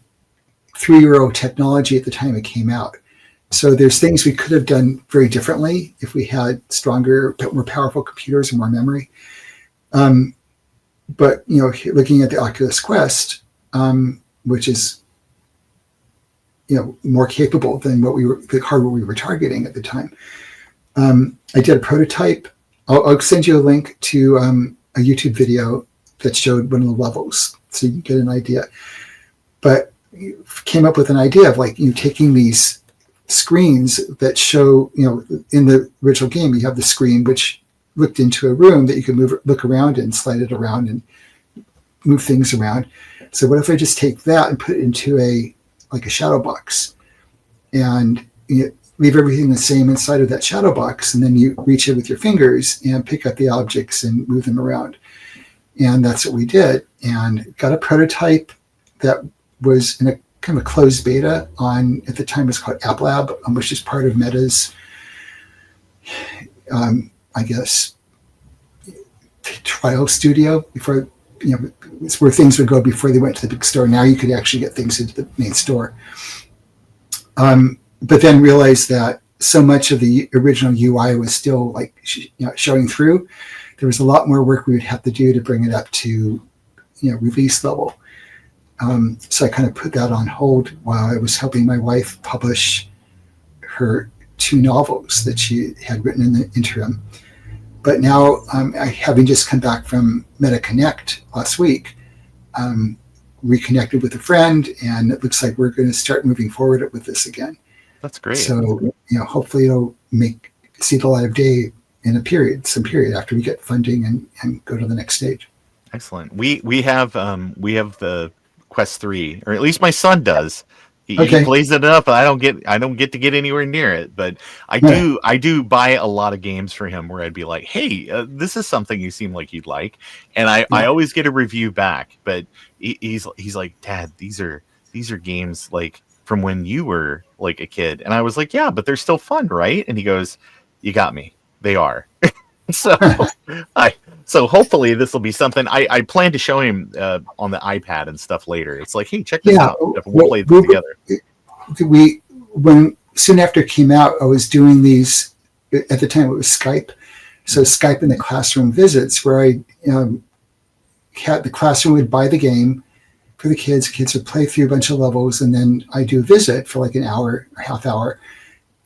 3-year-old technology at the time it came out. So there's things we could have done very differently if we had stronger, more powerful computers and more memory. But looking at the Oculus Quest, which is more capable than the hardware we were targeting at the time. I did a prototype. I'll send you a link to a YouTube video that showed one of the levels so you can get an idea. But came up with an idea of taking these screens that show, in the original game, you have the screen which looked into a room that you could look around and slide it around and move things around. So what if I just take that and put it into a shadow box and leave everything the same inside of that shadow box, and then you reach it with your fingers and pick up the objects and move them around. And that's what we did, and got a prototype that was in a kind of a closed beta at the time it was called App Lab, which is part of Meta's I guess trial studio before it's where things would go before they went to the big store. Now you could actually get things into the main store. But then realized that so much of the original UI was still showing through. There was a lot more work we would have to do to bring it up to release level. So I kind of put that on hold while I was helping my wife publish her 2 novels that she had written in the interim. But now, having just come back from MetaConnect last week, reconnected with a friend, and it looks like we're going to start moving forward with this again. That's great. So, hopefully it'll see the light of day in some period after we get funding and go to the next stage. Excellent. We have the Quest 3, or at least my son does. He plays it up. I don't get to get anywhere near it, but I do buy a lot of games for him where I'd be like, hey, this is something you seem like you'd like. And I always get a review back, but he's like, Dad, these are games like from when you were like a kid. And I was like, yeah, but they're still fun, right? And he goes, you got me. They are. So hopefully this will be something I plan to show him on the iPad and stuff later. It's like, hey, check this out. We'll play this together. Soon after it came out, I was doing these, at the time it was Skype. So Skype in the classroom visits where I had the classroom would buy the game for the kids would play through a bunch of levels, and then I do a visit for an hour or half hour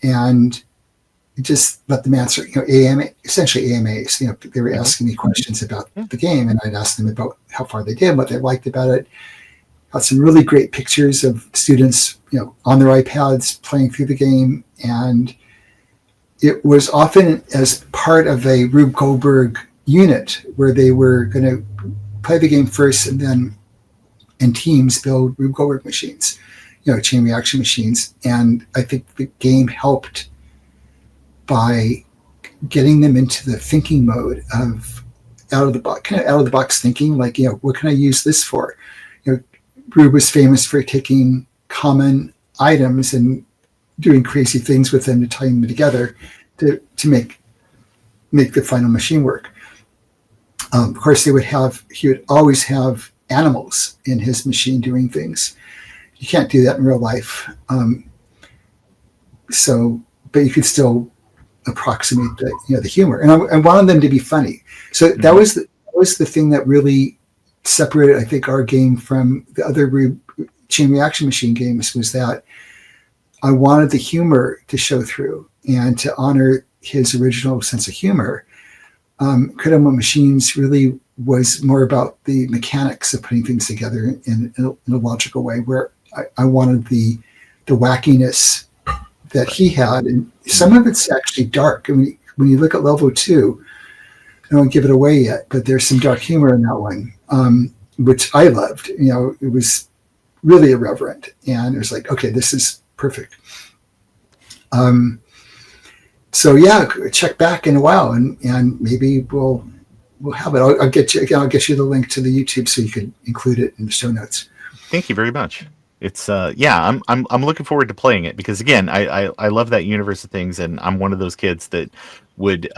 and just let them answer, essentially AMAs. They were asking me questions about the game, and I'd ask them about how far they did, what they liked about it. Got some really great pictures of students, on their iPads playing through the game, and it was often as part of a Rube Goldberg unit where they were going to play the game first, and then in teams build Rube Goldberg machines, chain reaction machines. And I think the game helped by getting them into the thinking mode of out of the box thinking, what can I use this for? Rube was famous for taking common items and doing crazy things with them to tie them together to make the final machine work. Of course, he would always have animals in his machine doing things. You can't do that in real life. But you could still approximate the humor. And I wanted them to be funny. So that was the thing that really separated, I think, our game from the other chain reaction machine games, was that I wanted the humor to show through and to honor his original sense of humor. Critical Machines really was more about the mechanics of putting things together in a logical way, where I wanted the wackiness that he had. And some of it's actually dark. I mean, when you look at level 2, I don't give it away yet, but there's some dark humor in that one, which I loved. It was really irreverent, and it was like, okay, this is perfect. So yeah, check back in a while, and maybe we'll have it. I'll get you the link to the YouTube so you can include it in the show notes. Thank you very much. It's I'm looking forward to playing it, because again, I love that universe of things, and I'm one of those kids that would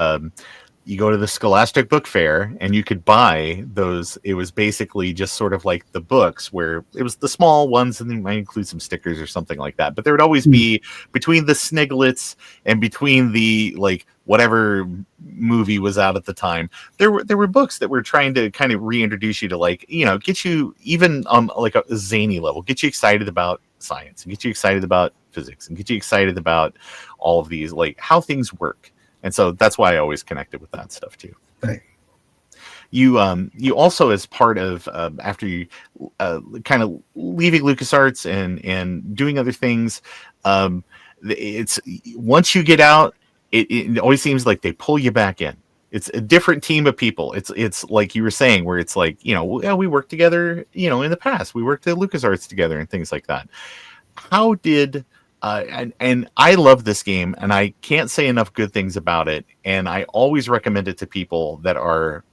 you go to the Scholastic Book Fair and you could buy those. It was basically just sort of like the books, where it was the small ones and they might include some stickers or something like that. But there would always be, between the Sniglets and between the whatever movie was out at the time, there were books that were trying to kind of reintroduce you to get you even on a zany level, get you excited about science and get you excited about physics and get you excited about all of these, how things work. And so that's why I always connected with that stuff too. Right. You also, as part of after you kind of leaving LucasArts and doing other things, it's once you get out, it always seems like they pull you back in. It's a different team of people. It's like you were saying, where it's we worked together, in the past. We worked at LucasArts together and things like that. How did and I love this game, and I can't say enough good things about it. And I always recommend it to people that are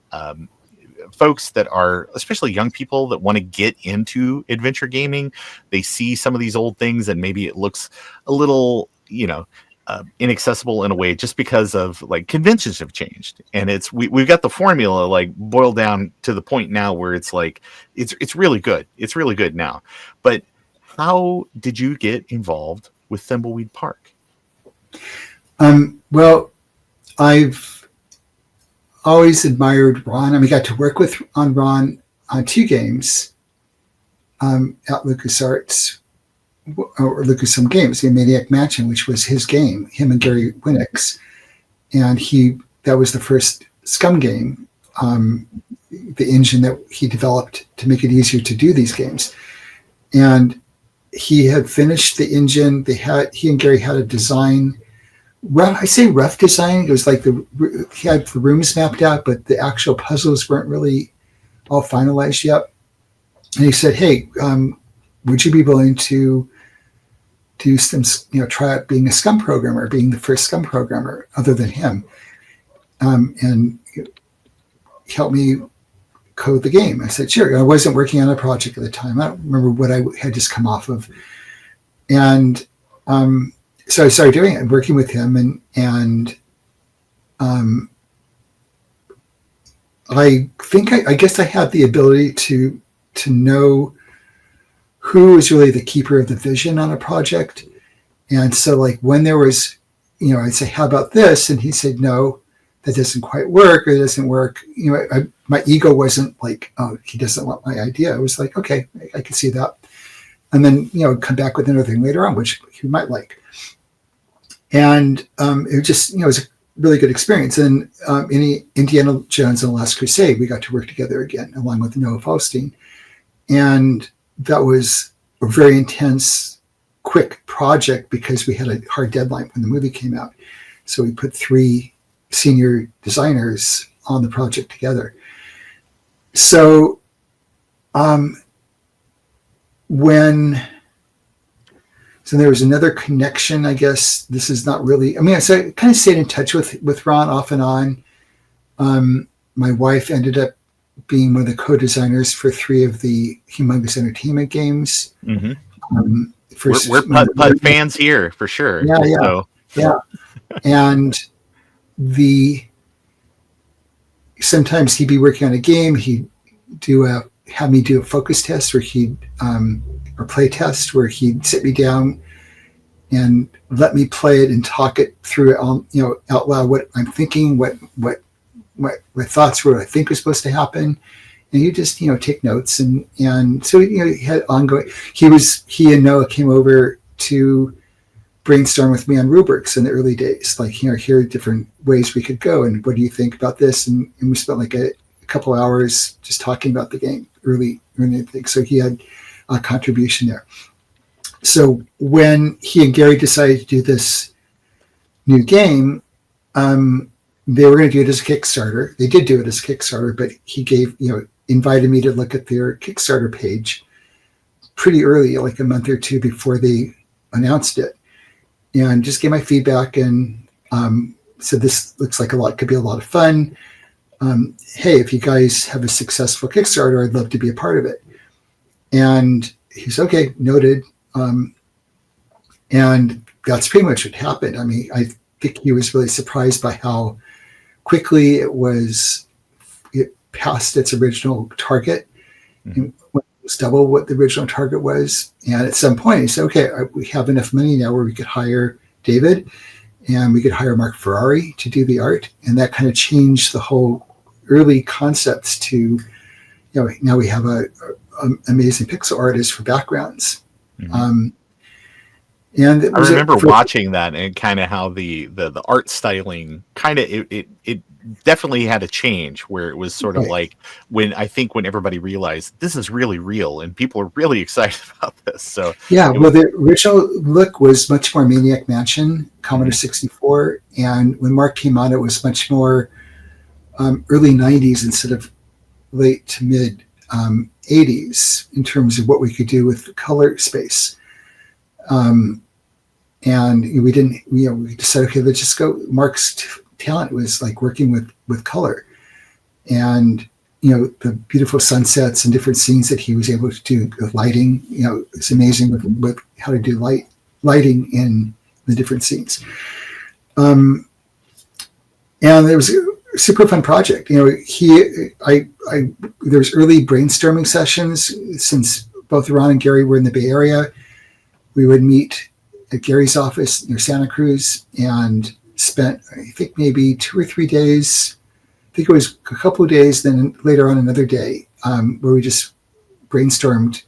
folks that are, especially young people, that want to get into adventure gaming. They see some of these old things, and maybe it looks a little, inaccessible in a way, just because of conventions have changed, and we've got the formula boiled down to the point now where it's really good. It's really good now. But how did you get involved with Thimbleweed Park? Well, I've always admired Ron. I got to work on Ron on 2 games at LucasArts, or LucasFilm Games, the Maniac Mansion, which was his game, him and Gary Winnick's. And that was the first SCUMM game, the engine that he developed to make it easier to do these games. And he had finished the engine. He and Gary had a design. I say rough design. It was he had the rooms mapped out, but the actual puzzles weren't really all finalized yet. And he said, "Hey, would you be willing to do some, try out being a SCUMM programmer, being the first SCUMM programmer other than him, and help me code the game?" I said, "Sure." I wasn't working on a project at the time. I don't remember what I had just come off of. And so I started doing it, working with him, and I think I guess I had the ability to know who was really the keeper of the vision on a project. And so when there was, I'd say, "How about this?" And he said, "No, that doesn't quite work, or it doesn't work." My ego wasn't "Oh, he doesn't want my idea." It was okay, I can see that. And then, come back with another thing later on, which he might like. And it just, it was a really good experience. And in Indiana Jones and the Last Crusade, we got to work together again, along with Noah Falstein. And that was a very intense, quick project, because we had a hard deadline when the movie came out. So we put 3 senior designers on the project together. So so there was another connection, I guess. This is not really, so I kind of stayed in touch with Ron off and on. My wife ended up being one of the co-designers for 3 of the Humongous Entertainment games. Mm-hmm. We're PUD fans here for sure. Yeah. And sometimes he'd be working on a game. He'd have me do a focus test where or play test where he'd sit me down and let me play it and talk it through, out loud, what I'm thinking, what my thoughts were, what I think was supposed to happen. And you just, take notes. And so, he had ongoing, he and Noah came over to brainstorm with me on Rube Works in the early days. Like, here are different ways we could go. And what do you think about this? And we spent like a couple hours just talking about the game early things. So he had a contribution there. So when he and Gary decided to do this new game, they were going to do it as a Kickstarter. They did do it as a Kickstarter, but he invited me to look at their Kickstarter page pretty early, like a month or two before they announced it, and just gave my feedback and said, this looks like could be a lot of fun. Hey, if you guys have a successful Kickstarter, I'd love to be a part of it. And he's okay, noted. And that's pretty much what happened. I mean, I think he was really surprised by how quickly it passed its original target. Mm-hmm. And it was double what the original target was. And at some point he said, okay, we have enough money now where we could hire David and we could hire Mark Ferrari to do the art. And that kind of changed the whole early concepts to, now we have a amazing pixel artist for backgrounds. Mm-hmm. And I remember watching that and kind of how the art styling kind of it definitely had a change where it was sort of like when everybody realized this is really real and people are really excited about this. So the original look was much more Maniac Mansion, Commodore 64, and when Mark came on, it was much more early 90s instead of late to mid 80s in terms of what we could do with the color space. And we didn't, we decided, okay, let's just go. Mark's talent was like working with color and, the beautiful sunsets and different scenes that he was able to do with lighting. It's amazing with how to do lighting in the different scenes. And it was a super fun project. There was early brainstorming sessions since both Ron and Gary were in the Bay Area. We would meet at Gary's office near Santa Cruz and spent, I think, maybe 2 or 3 days. I think it was a couple of days, then later on another day, where we just brainstormed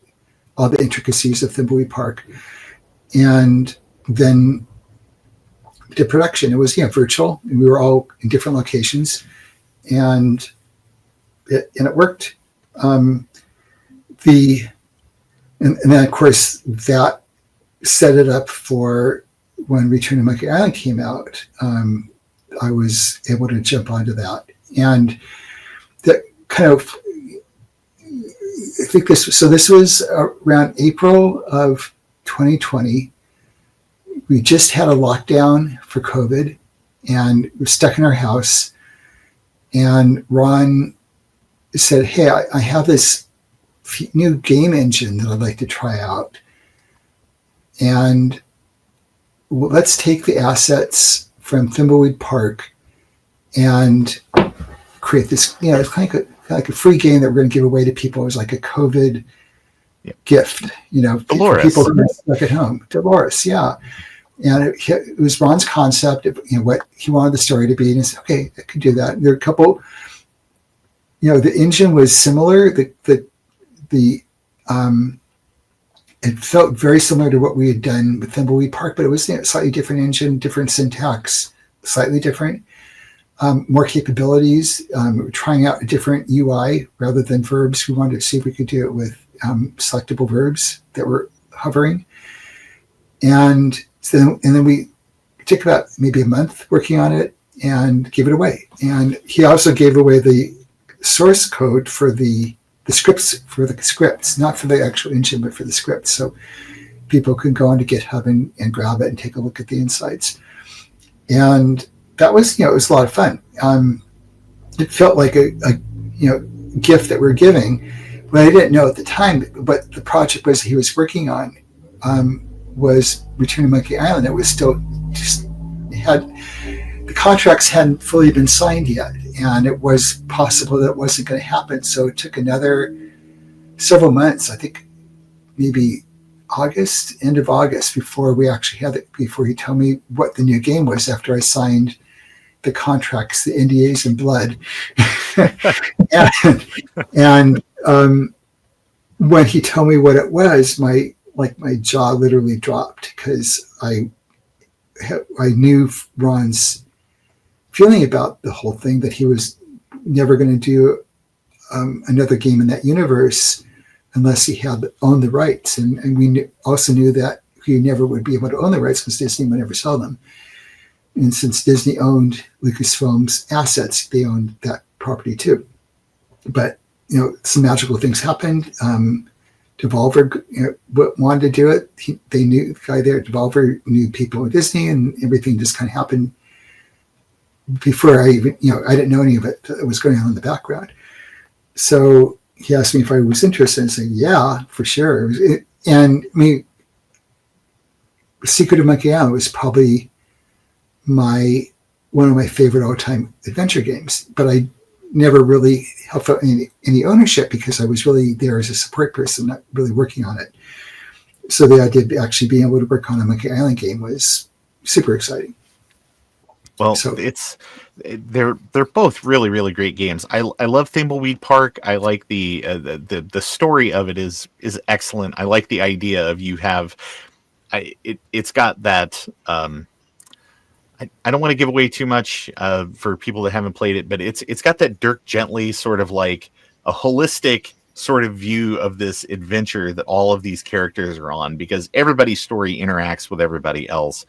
all the intricacies of Thimbleweed Park. And then the production, it was virtual, and we were all in different locations, and it worked. And then, of course, that set it up for when Return to Monkey Island came out. I was able to jump onto that, and that kind of, I think this was around April of 2020. We just had a lockdown for COVID, and we're stuck in our house. And Ron said, "Hey, I have this new game engine that I'd like to try out. And let's take the assets from Thimbleweed Park and create this, it's kind of like a free game that we're going to give away to people as like a COVID gift, for people who are stuck at home." Dolores, yeah. And it was Ron's concept of, what he wanted the story to be. And he said, okay, I could do that. And there are a couple, the engine was similar. It felt very similar to what we had done with Thimbleweed Park, but it was a slightly different engine, different syntax, slightly different, more capabilities. We were trying out a different UI rather than verbs. We wanted to see if we could do it with selectable verbs that were hovering. And then we took about maybe a month working on it and gave it away. And he also gave away the source code for the scripts, not for the actual engine, but for the scripts. So people can go onto GitHub and grab it and take a look at the insights. And that was, it was a lot of fun. It felt like a gift that we're giving, but I didn't know at the time what the project was he was working on was Return to Monkey Island. It was still the contracts hadn't fully been signed yet. and it was possible that it wasn't going to happen. So it took another several months, I think maybe end of August, before we actually had it, before he told me what the new game was after I signed the contracts, the NDAs in blood. and when he told me what it was, my jaw literally dropped, because I knew Ron's feeling about the whole thing, that he was never going to do another game in that universe unless he had owned the rights. And we also knew that he never would be able to own the rights because Disney would never sell them. And since Disney owned Lucasfilm's assets, they owned that property too. But, some magical things happened. Devolver wanted to do it. They knew the guy there. Devolver knew people at Disney, and everything just kind of happened before I even, I didn't know any of it that was going on in the background. So he asked me if I was interested, and I said, yeah, for sure. And I mean, Secret of Monkey Island was probably one of my favorite all-time adventure games, but I never really felt any ownership, because I was really there as a support person, not really working on it. So the idea of actually being able to work on a Monkey Island game was super exciting. Well, they're both really, really great games. I love Thimbleweed Park. I like the story of it is excellent. I like the idea of it's got that. I don't want to give away too much for people that haven't played it, but it's got that Dirk Gently sort of like a holistic sort of view of this adventure that all of these characters are on, because everybody's story interacts with everybody else,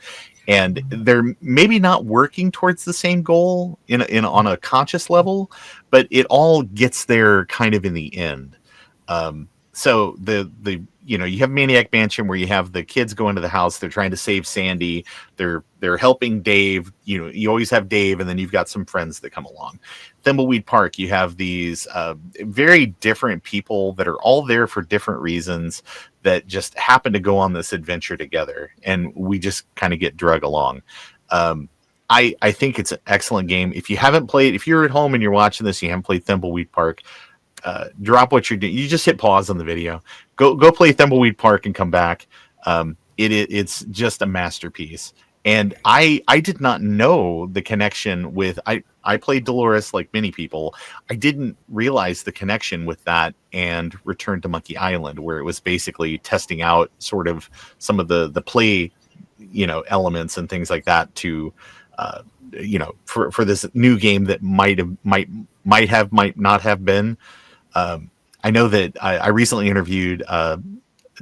and they're maybe not working towards the same goal on a conscious level, but it all gets there kind of in the end. So you have Maniac Mansion, where you have the kids go into the house, they're trying to save Sandy, they're helping Dave, you always have Dave, and then you've got some friends that come along. Thimbleweed Park, you have these very different people that are all there for different reasons that just happen to go on this adventure together, and we just kind of get drug along. I think it's an excellent game. If you're at home and you're watching this, you haven't played Thimbleweed Park, drop what you're doing. You just hit pause on the video. Go play Thimbleweed Park and come back. It's just a masterpiece. And I did not know the connection with. I played Dolores like many people. I didn't realize the connection with that and Return to Monkey Island, where it was basically testing out sort of some of the play, elements and things like that to, for this new game that might not have been. I know that I recently interviewed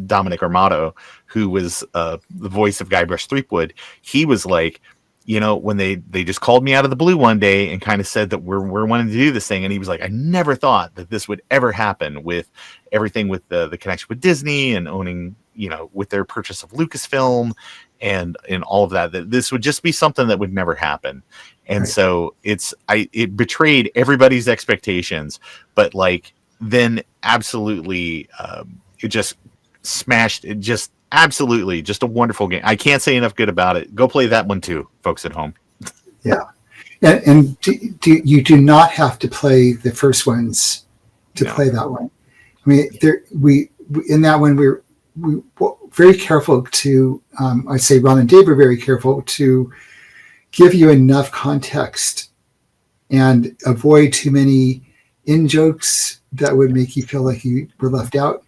Dominic Armato, who was the voice of Guybrush Threepwood. He was like, when they just called me out of the blue one day and kind of said that we're wanting to do this thing, and he was like, I never thought that this would ever happen with everything with the connection with Disney and owning, with their purchase of Lucasfilm and all of that this would just be something that would never happen. And right. So it betrayed everybody's expectations, but then absolutely it just smashed it. Just absolutely just a wonderful game. I can't say enough good about it. Go play that one too, folks at home. Yeah. And you do not have to play the first ones to play that one. I mean, we in that one we were very careful to I'd say Ron and Dave were very careful to give you enough context and avoid too many in-jokes that would make you feel like you were left out.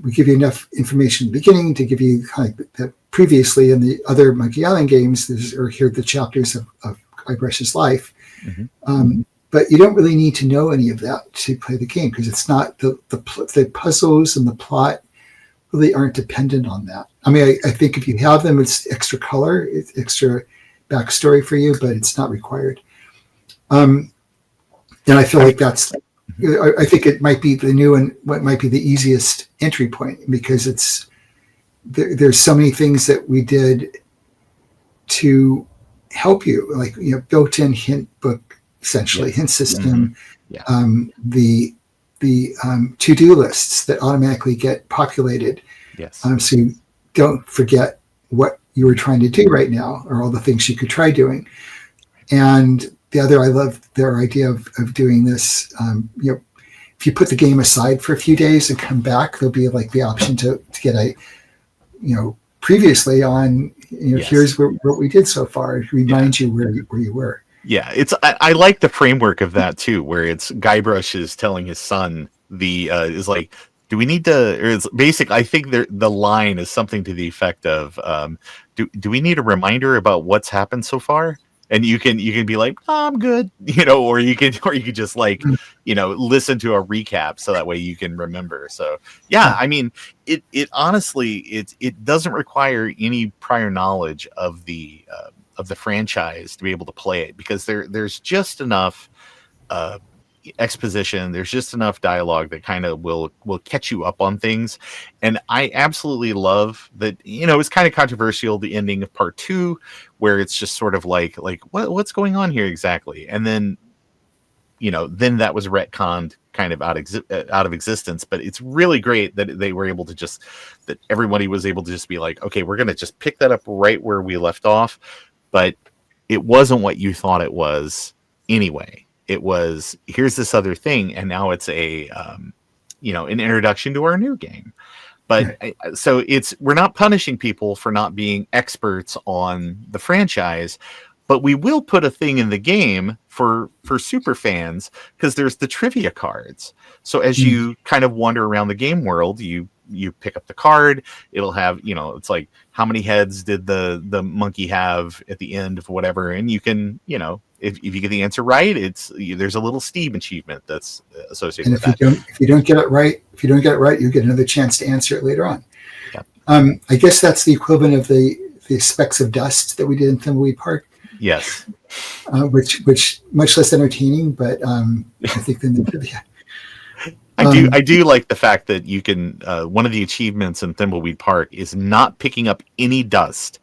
We give you enough information at the beginning to give you kind of that previously in the other Monkey Island games, here are the chapters of Guybrush's life. Mm-hmm. But you don't really need to know any of that to play the game, because it's not the puzzles and the plot really aren't dependent on that. I mean, I think if you have them, it's extra color, it's extra backstory for you, but it's not required. And I feel like that's, I think it might be the new and what might be the easiest entry point, because there's so many things that we did to help you, like built-in hint book, essentially hint system, the to-do lists that automatically get populated, so you don't forget what you were trying to do right now, or all the things you could try doing, and the other, I love their idea of doing this. If you put the game aside for a few days and come back, there'll be like the option to get a, previously on, Yes. here's what we did so far. Remind you where you were. Yeah, I like the framework of that too, where it's Guybrush is telling his son is like, do we need to? Or it's basically, I think the line is something to the effect of, do we need a reminder about what's happened so far? And you can be like, oh, I'm good, or you can just like, listen to a recap so that way you can remember. So yeah, I mean, it honestly it doesn't require any prior knowledge of the franchise to be able to play it, because there's just enough exposition, there's just enough dialogue that kind of will catch you up on things. And I absolutely love that. It's kind of controversial, the ending of part 2, where it's just sort of like what's going on here exactly, and then then that was retconned kind of out of existence. But it's really great that they were able to that everybody was able to just be like, okay, we're gonna just pick that up right where we left off. But it wasn't what you thought it was anyway. It was, here's this other thing, and now it's a an introduction to our new game. But so we're not punishing people for not being experts on the franchise, but we will put a thing in the game for super fans, because there's the trivia cards. So as you kind of wander around the game world, you pick up the card. It'll have, it's like, how many heads did the monkey have at the end of whatever, and you can, if you get the answer right, there's a little Steam achievement that's associated with that. If you don't get it right, you get another chance to answer it later on. Yeah. I guess that's the equivalent of the specks of dust that we did in Thimbleweed Park. Yes. Which much less entertaining, but I think than the trivia. I do like the fact that you can, one of the achievements in Thimbleweed Park is not picking up any dust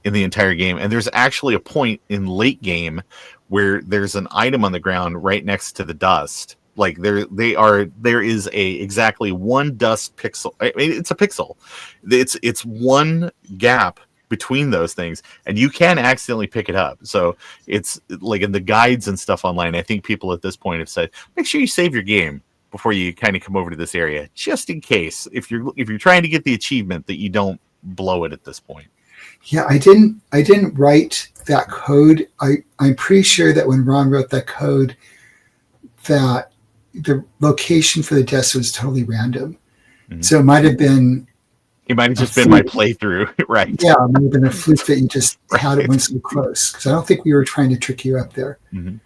in the entire game. And there's actually a point in late game where there's an item on the ground right next to the dust. Like there is exactly one dust pixel. I mean, it's a pixel. It's one gap between those things, and you can accidentally pick it up. So it's like in the guides and stuff online, I think people at this point have said, make sure you save your game before you kind of come over to this area, just in case, if you're trying to get the achievement, that you don't blow it at this point. Yeah, I didn't write that code. I'm pretty sure that when Ron wrote that code, that the location for the desk was totally random. Mm-hmm. So it might have been. It might have just been my playthrough, right? Yeah, it might have been a fluke that you just had it one so close, because I don't think we were trying to trick you up there. Mm-hmm.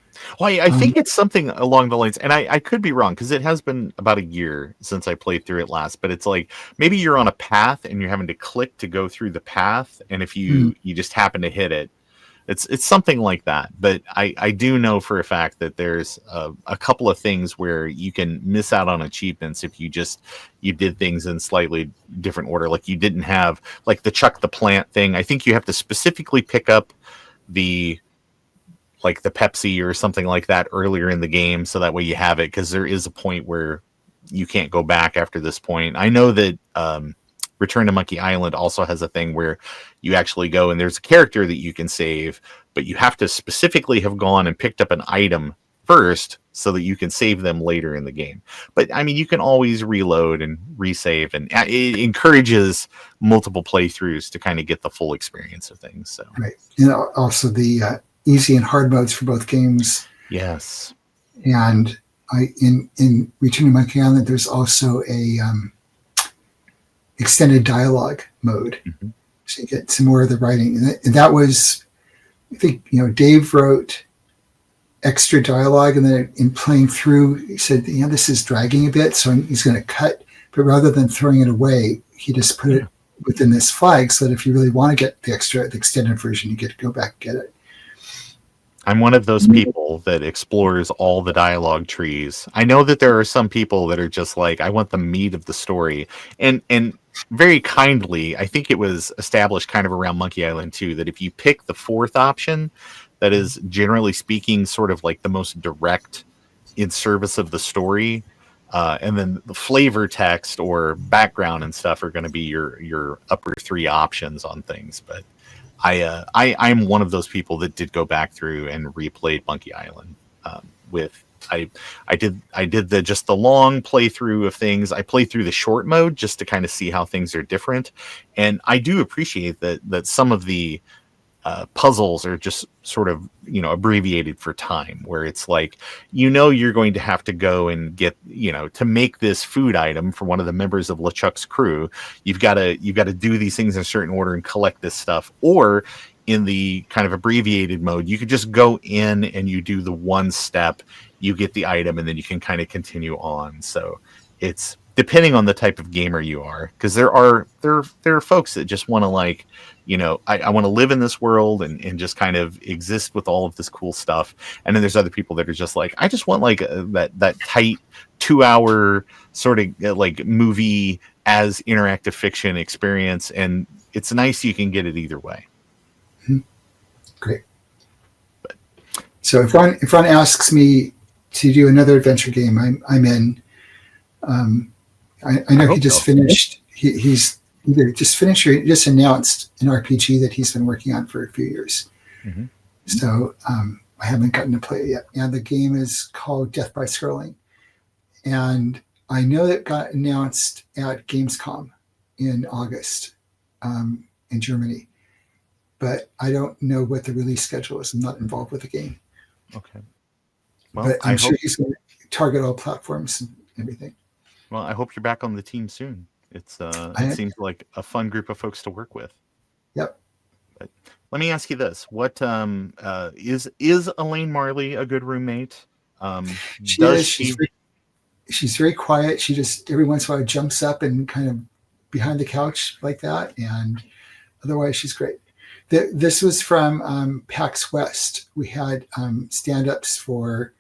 Well, I think it's something along the lines, and I could be wrong, because it has been about a year since I played through it last, but it's like maybe you're on a path and you're having to click to go through the path, and if you just happen to hit it, it's something like that. But I do know for a fact that there's a couple of things where you can miss out on achievements if you did things in slightly different order. Like you didn't have, like the Chuck the Plant thing. I think you have to specifically pick up the Pepsi or something like that earlier in the game, so that way you have it, because there is a point where you can't go back after this point. I know that Return to Monkey Island also has a thing where you actually go and there's a character that you can save, but you have to specifically have gone and picked up an item first so that you can save them later in the game. But I mean, you can always reload and resave, and it encourages multiple playthroughs to kind of get the full experience of things. So right, and also the easy and hard modes for both games. Yes. And in Return to Monkey Island, there's also a extended dialogue mode. Mm-hmm. So you get some more of the writing. And that was, I think, Dave wrote extra dialogue, and then in playing through, he said, this is dragging a bit, so he's going to cut. But rather than throwing it away, he just put it within this flag, so that if you really want to get the extended version, you get to go back and get it. I'm one of those people that explores all the dialogue trees. I know that there are some people that are just like, I want the meat of the story. And very kindly, I think it was established kind of around Monkey Island too, that if you pick the fourth option, that is generally speaking sort of like the most direct in service of the story, and then the flavor text or background and stuff are going to be your upper three options on things. But I'm one of those people that did go back through and replayed Monkey Island. I did the long playthrough of things. I played through the short mode just to kind of see how things are different, and I do appreciate that some of the puzzles are just sort of, abbreviated for time, where it's like, you're going to have to go and get, to make this food item for one of the members of LeChuck's crew, you've got to do these things in a certain order and collect this stuff. Or in the kind of abbreviated mode, you could just go in and you do the one step, you get the item, and then you can kind of continue on. So it's depending on the type of gamer you are, because there are folks that just want to, like, I want to live in this world and just kind of exist with all of this cool stuff. And then there's other people that are just like, I just want like that tight 2-hour sort of like movie as interactive fiction experience. And it's nice you can get it either way. Great. So if Ron asks me to do another adventure game, I'm in. I know he just finished. He's either just finished or just announced an RPG that he's been working on for a few years. Mm-hmm. So I haven't gotten to play it yet. And the game is called Death by Scrolling. And I know that got announced at Gamescom in August in Germany. But I don't know what the release schedule is. I'm not involved with the game. Okay. Well, but I'm sure he's going to target all platforms and everything. Well, I hope you're back on the team soon. It seems like a fun group of folks to work with. Yep. But let me ask you this: what is Elaine Marley a good roommate? She's very quiet. She just every once in a while jumps up and kind of behind the couch like that, and otherwise she's great. This was from PAX West. We had stand-ups for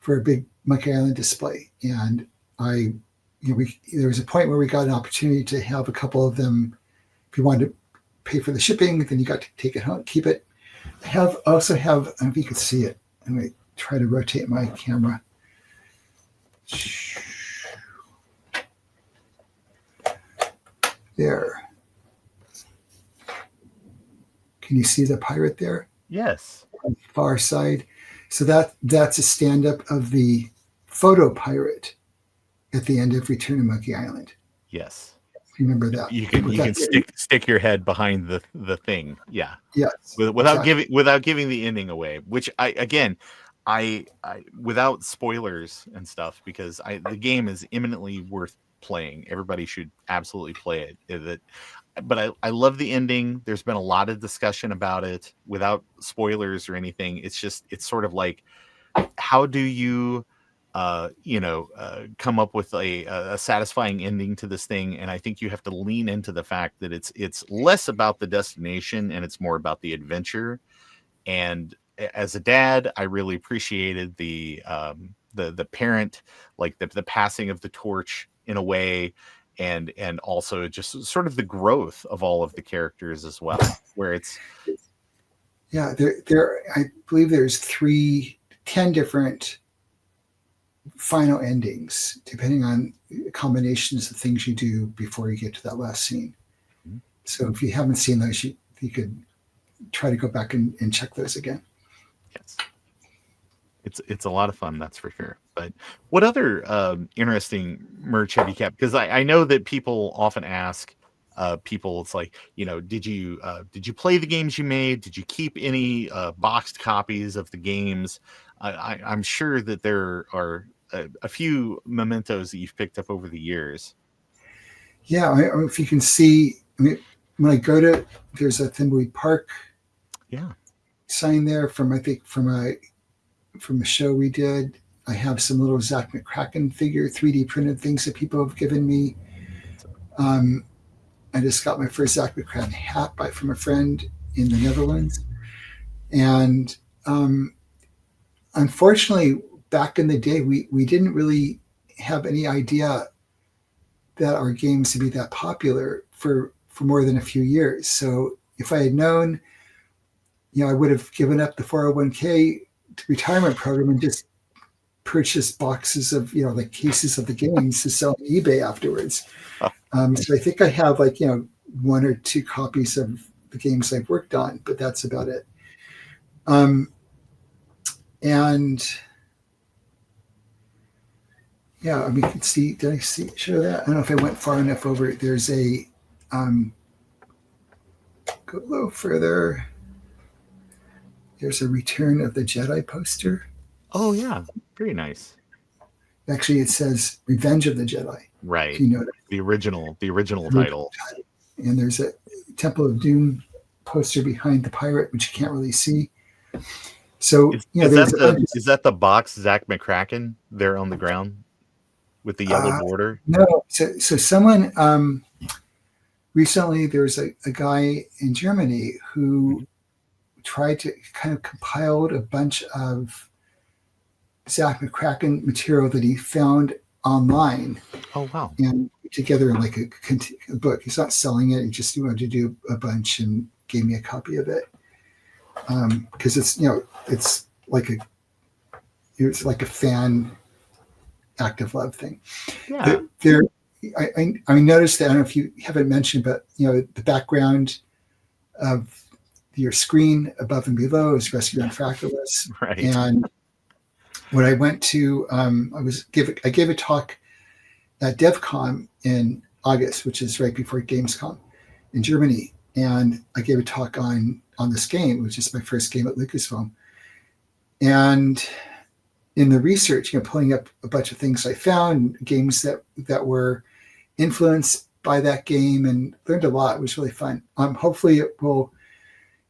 a big Monkey Island display, and there was a point where we got an opportunity to have a couple of them. If you wanted to pay for the shipping, then you got to take it home, keep it. I also have. I don't know if you could see it. I'm going to try to rotate my camera. There. Can you see the pirate there? Yes. On the far side. So that's a stand-up of the photo pirate at the end of Return to Monkey Island. Yes. Remember that. You can stick your head behind the thing. Yeah. Yes. Without giving the ending away, which I without spoilers and stuff, because the game is eminently worth playing. Everybody should absolutely play it. But I love the ending. There's been a lot of discussion about it without spoilers or anything. It's sort of like, how do you, come up with a satisfying ending to this thing? And I think you have to lean into the fact that it's less about the destination and it's more about the adventure. And as a dad, I really appreciated the parent, like the passing of the torch in a way. And also just sort of the growth of all of the characters as well, where it's. Yeah, there. I believe there's 10 different final endings, depending on combinations of things you do before you get to that last scene. Mm-hmm. So if you haven't seen those, you could try to go back and check those again. Yes. It's a lot of fun, that's for sure. But what other interesting merch have you kept? Because I know that people often ask people, it's like, did you play the games you made? Did you keep any boxed copies of the games? I'm sure that there are a few mementos that you've picked up over the years. Yeah, I don't know if you can see. I mean, when I go to, there's a Thimbleweed Park. Yeah. Sign there from a show we did. I have some little Zak McKracken figure 3D printed things that people have given me. I just got my first Zak McKracken hat from a friend in the Netherlands. And unfortunately, back in the day, we didn't really have any idea that our games would be that popular for more than a few years. So if I had known, I would have given up the 401k retirement program and just purchased boxes of, like cases of the games to sell on eBay afterwards. So I think I have 1 or 2 copies of the games I've worked on, but that's about it. And yeah, I mean, you can see, did I show that? I don't know if I went far enough over it. There's a, go a little further. There's a Return of the Jedi poster. Oh yeah, very nice. Actually, it says Revenge of the Jedi. Right. You know, the original title. And there's a Temple of Doom poster behind the pirate, which you can't really see. So Is that the box Zak McKracken there on the ground with the yellow border? No. So someone recently, there was a guy in Germany who tried to kind of compiled a bunch of Zak McKracken material that he found online. Oh wow! And together in like a book. He's not selling it. He just wanted to do a bunch and gave me a copy of it. Because it's like a fan active love thing. Yeah. I noticed that, I don't know if you haven't mentioned, but the background of your screen above and below is Rescue on Fractalus. Right. And when I went to, I gave a talk at DevCon in August, which is right before Gamescom in Germany. And I gave a talk on this game, which is my first game at LucasFilm. And in the research, pulling up a bunch of things I found, games that were influenced by that game, and learned a lot. It was really fun. Hopefully it will,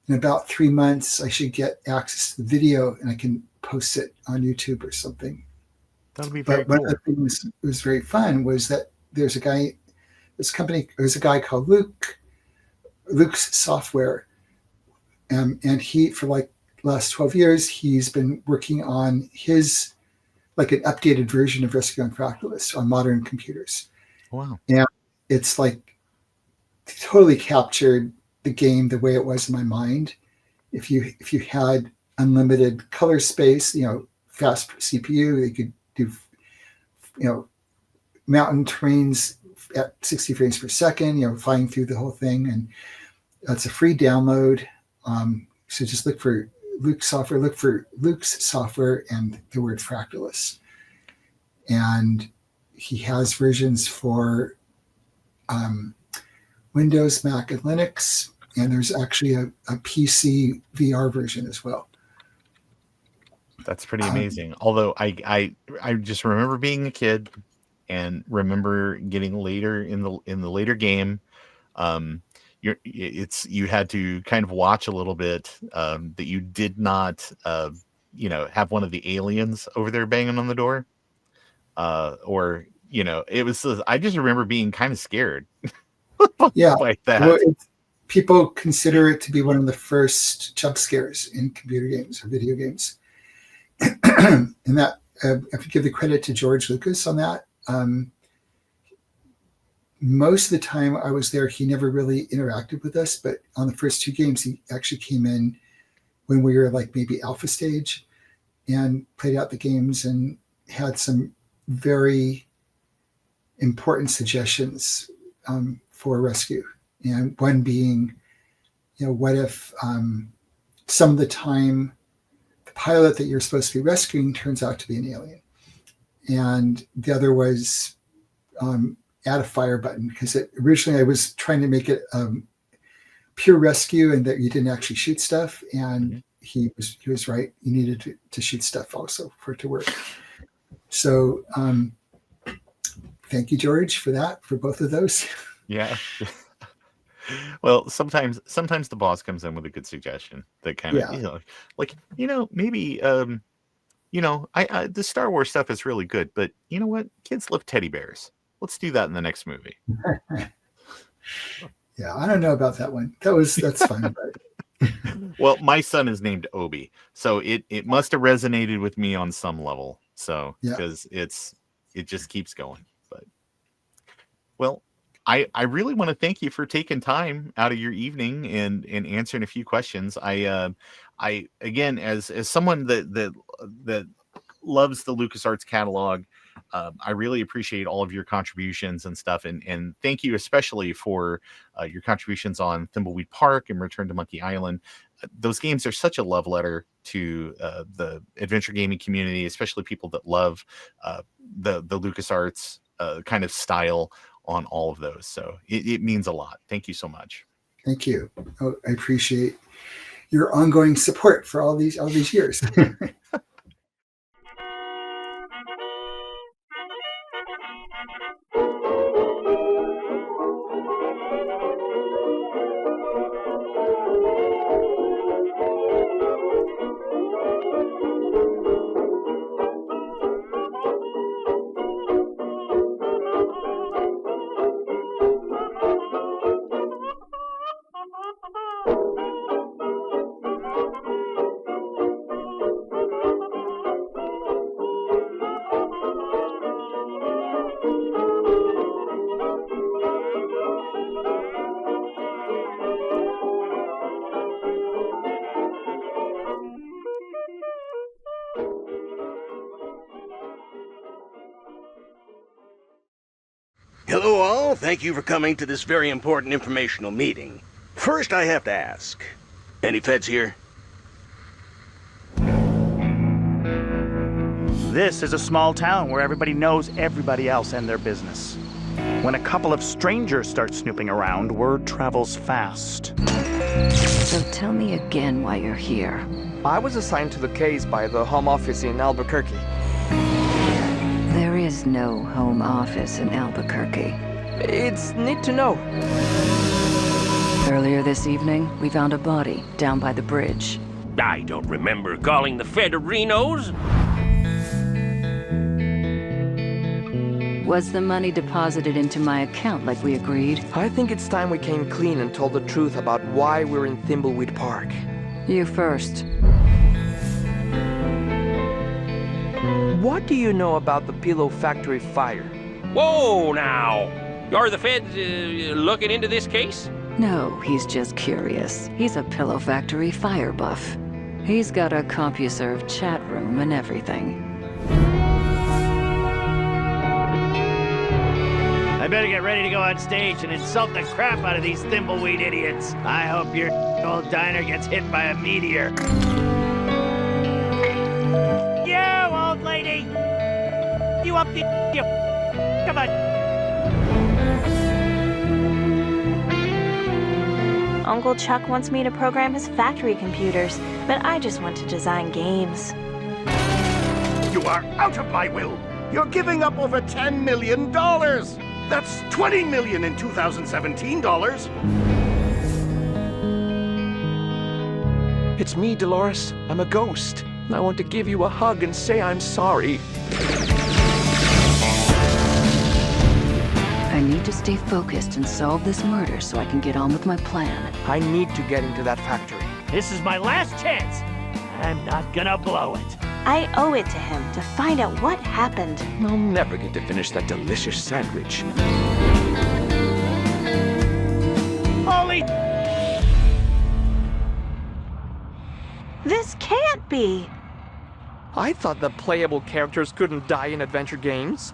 in about 3 months, I should get access to the video and I can post it on YouTube or something. That'll be very cool. One of the things that was very fun was that there's a guy called Luke's Software. And he, for like last 12 years, he's been working on his, like an updated version of Rescue on Fractalus on modern computers. Wow. And it's like totally captured the game the way it was in my mind. If you had unlimited color space, fast CPU, they could do, mountain terrains at 60 frames per second, flying through the whole thing. And it's a free download. So just look for Luke's Software and the word Fractalus. And he has versions for Windows, Mac, and Linux. And there's actually a PC VR version as well. That's pretty amazing. Although I just remember being a kid and remember getting later in the later game, you had to kind of watch a little bit that you did not have one of the aliens over there banging on the door, or it was. I just remember being kind of scared. Yeah, like that. Well, people consider it to be one of the first jump scares in computer games or video games. And that I have to give the credit to George Lucas on that. Most of the time I was there, he never really interacted with us, but on the first 2 games, he actually came in when we were like maybe alpha stage and played out the games and had some very important suggestions for rescue. And one being, what if some of the time the pilot that you're supposed to be rescuing turns out to be an alien? And the other was add a fire button, because originally I was trying to make it pure rescue and that you didn't actually shoot stuff. And he was right. You needed to shoot stuff also for it to work. So thank you, George, for that, for both of those. Yeah. Well, sometimes the boss comes in with a good suggestion that kind of, maybe, the Star Wars stuff is really good, but you know what? Kids love teddy bears. Let's do that in the next movie. Yeah, I don't know about that one. That's fine. But... Well, my son is named Obi, so it must have resonated with me on some level. So because it just keeps going. But well, I really want to thank you for taking time out of your evening and answering a few questions. I again, as someone that loves the LucasArts catalog, I really appreciate all of your contributions and stuff. And thank you especially for your contributions on Thimbleweed Park and Return to Monkey Island. Those games are such a love letter to the adventure gaming community, especially people that love the LucasArts kind of style on all of those. So it means a lot. Thank you so much. Thank you. Oh, I appreciate your ongoing support for all these years. Hello all, thank you for coming to this very important informational meeting. First I have to ask, any feds here? This is a small town where everybody knows everybody else and their business. When a couple of strangers start snooping around, word travels fast. So tell me again why you're here. I was assigned to the case by the Home Office in Albuquerque. There is no home office in Albuquerque. It's neat to know. Earlier this evening, we found a body down by the bridge. I don't remember calling the Federinos. Was the money deposited into my account like we agreed? I think it's time we came clean and told the truth about why we're in Thimbleweed Park. You first. What do you know about the Pillow Factory fire? Whoa, now! Are the feds looking into this case? No, he's just curious. He's a Pillow Factory fire buff. He's got a CompuServe chat room and everything. I better get ready to go on stage and insult the crap out of these Thimbleweed idiots. I hope your old diner gets hit by a meteor. You, old lady! You up the... You... Come on. Uncle Chuck wants me to program his factory computers, but I just want to design games. You are out of my will! You're giving up over $10 million! That's $20 million in 2017 dollars! It's me, Dolores. I'm a ghost. I want to give you a hug and say I'm sorry. I need to stay focused and solve this murder so I can get on with my plan. I need to get into that factory. This is my last chance. I'm not gonna blow it. I owe it to him to find out what happened. I'll never get to finish that delicious sandwich. Holy... This can't be! I thought the playable characters couldn't die in adventure games.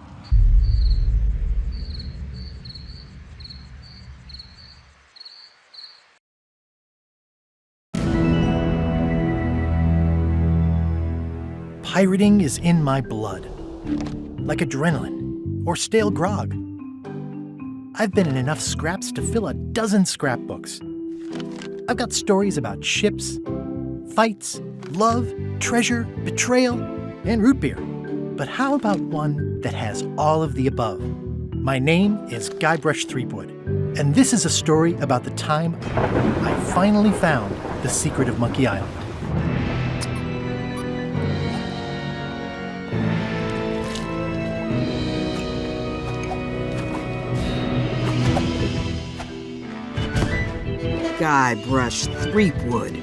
Pirating is in my blood, like adrenaline or stale grog. I've been in enough scraps to fill a dozen scrapbooks. I've got stories about ships, fights, love, treasure, betrayal, and root beer. But how about one that has all of the above? My name is Guybrush Threepwood, and this is a story about the time I finally found the secret of Monkey Island. Guybrush Threepwood.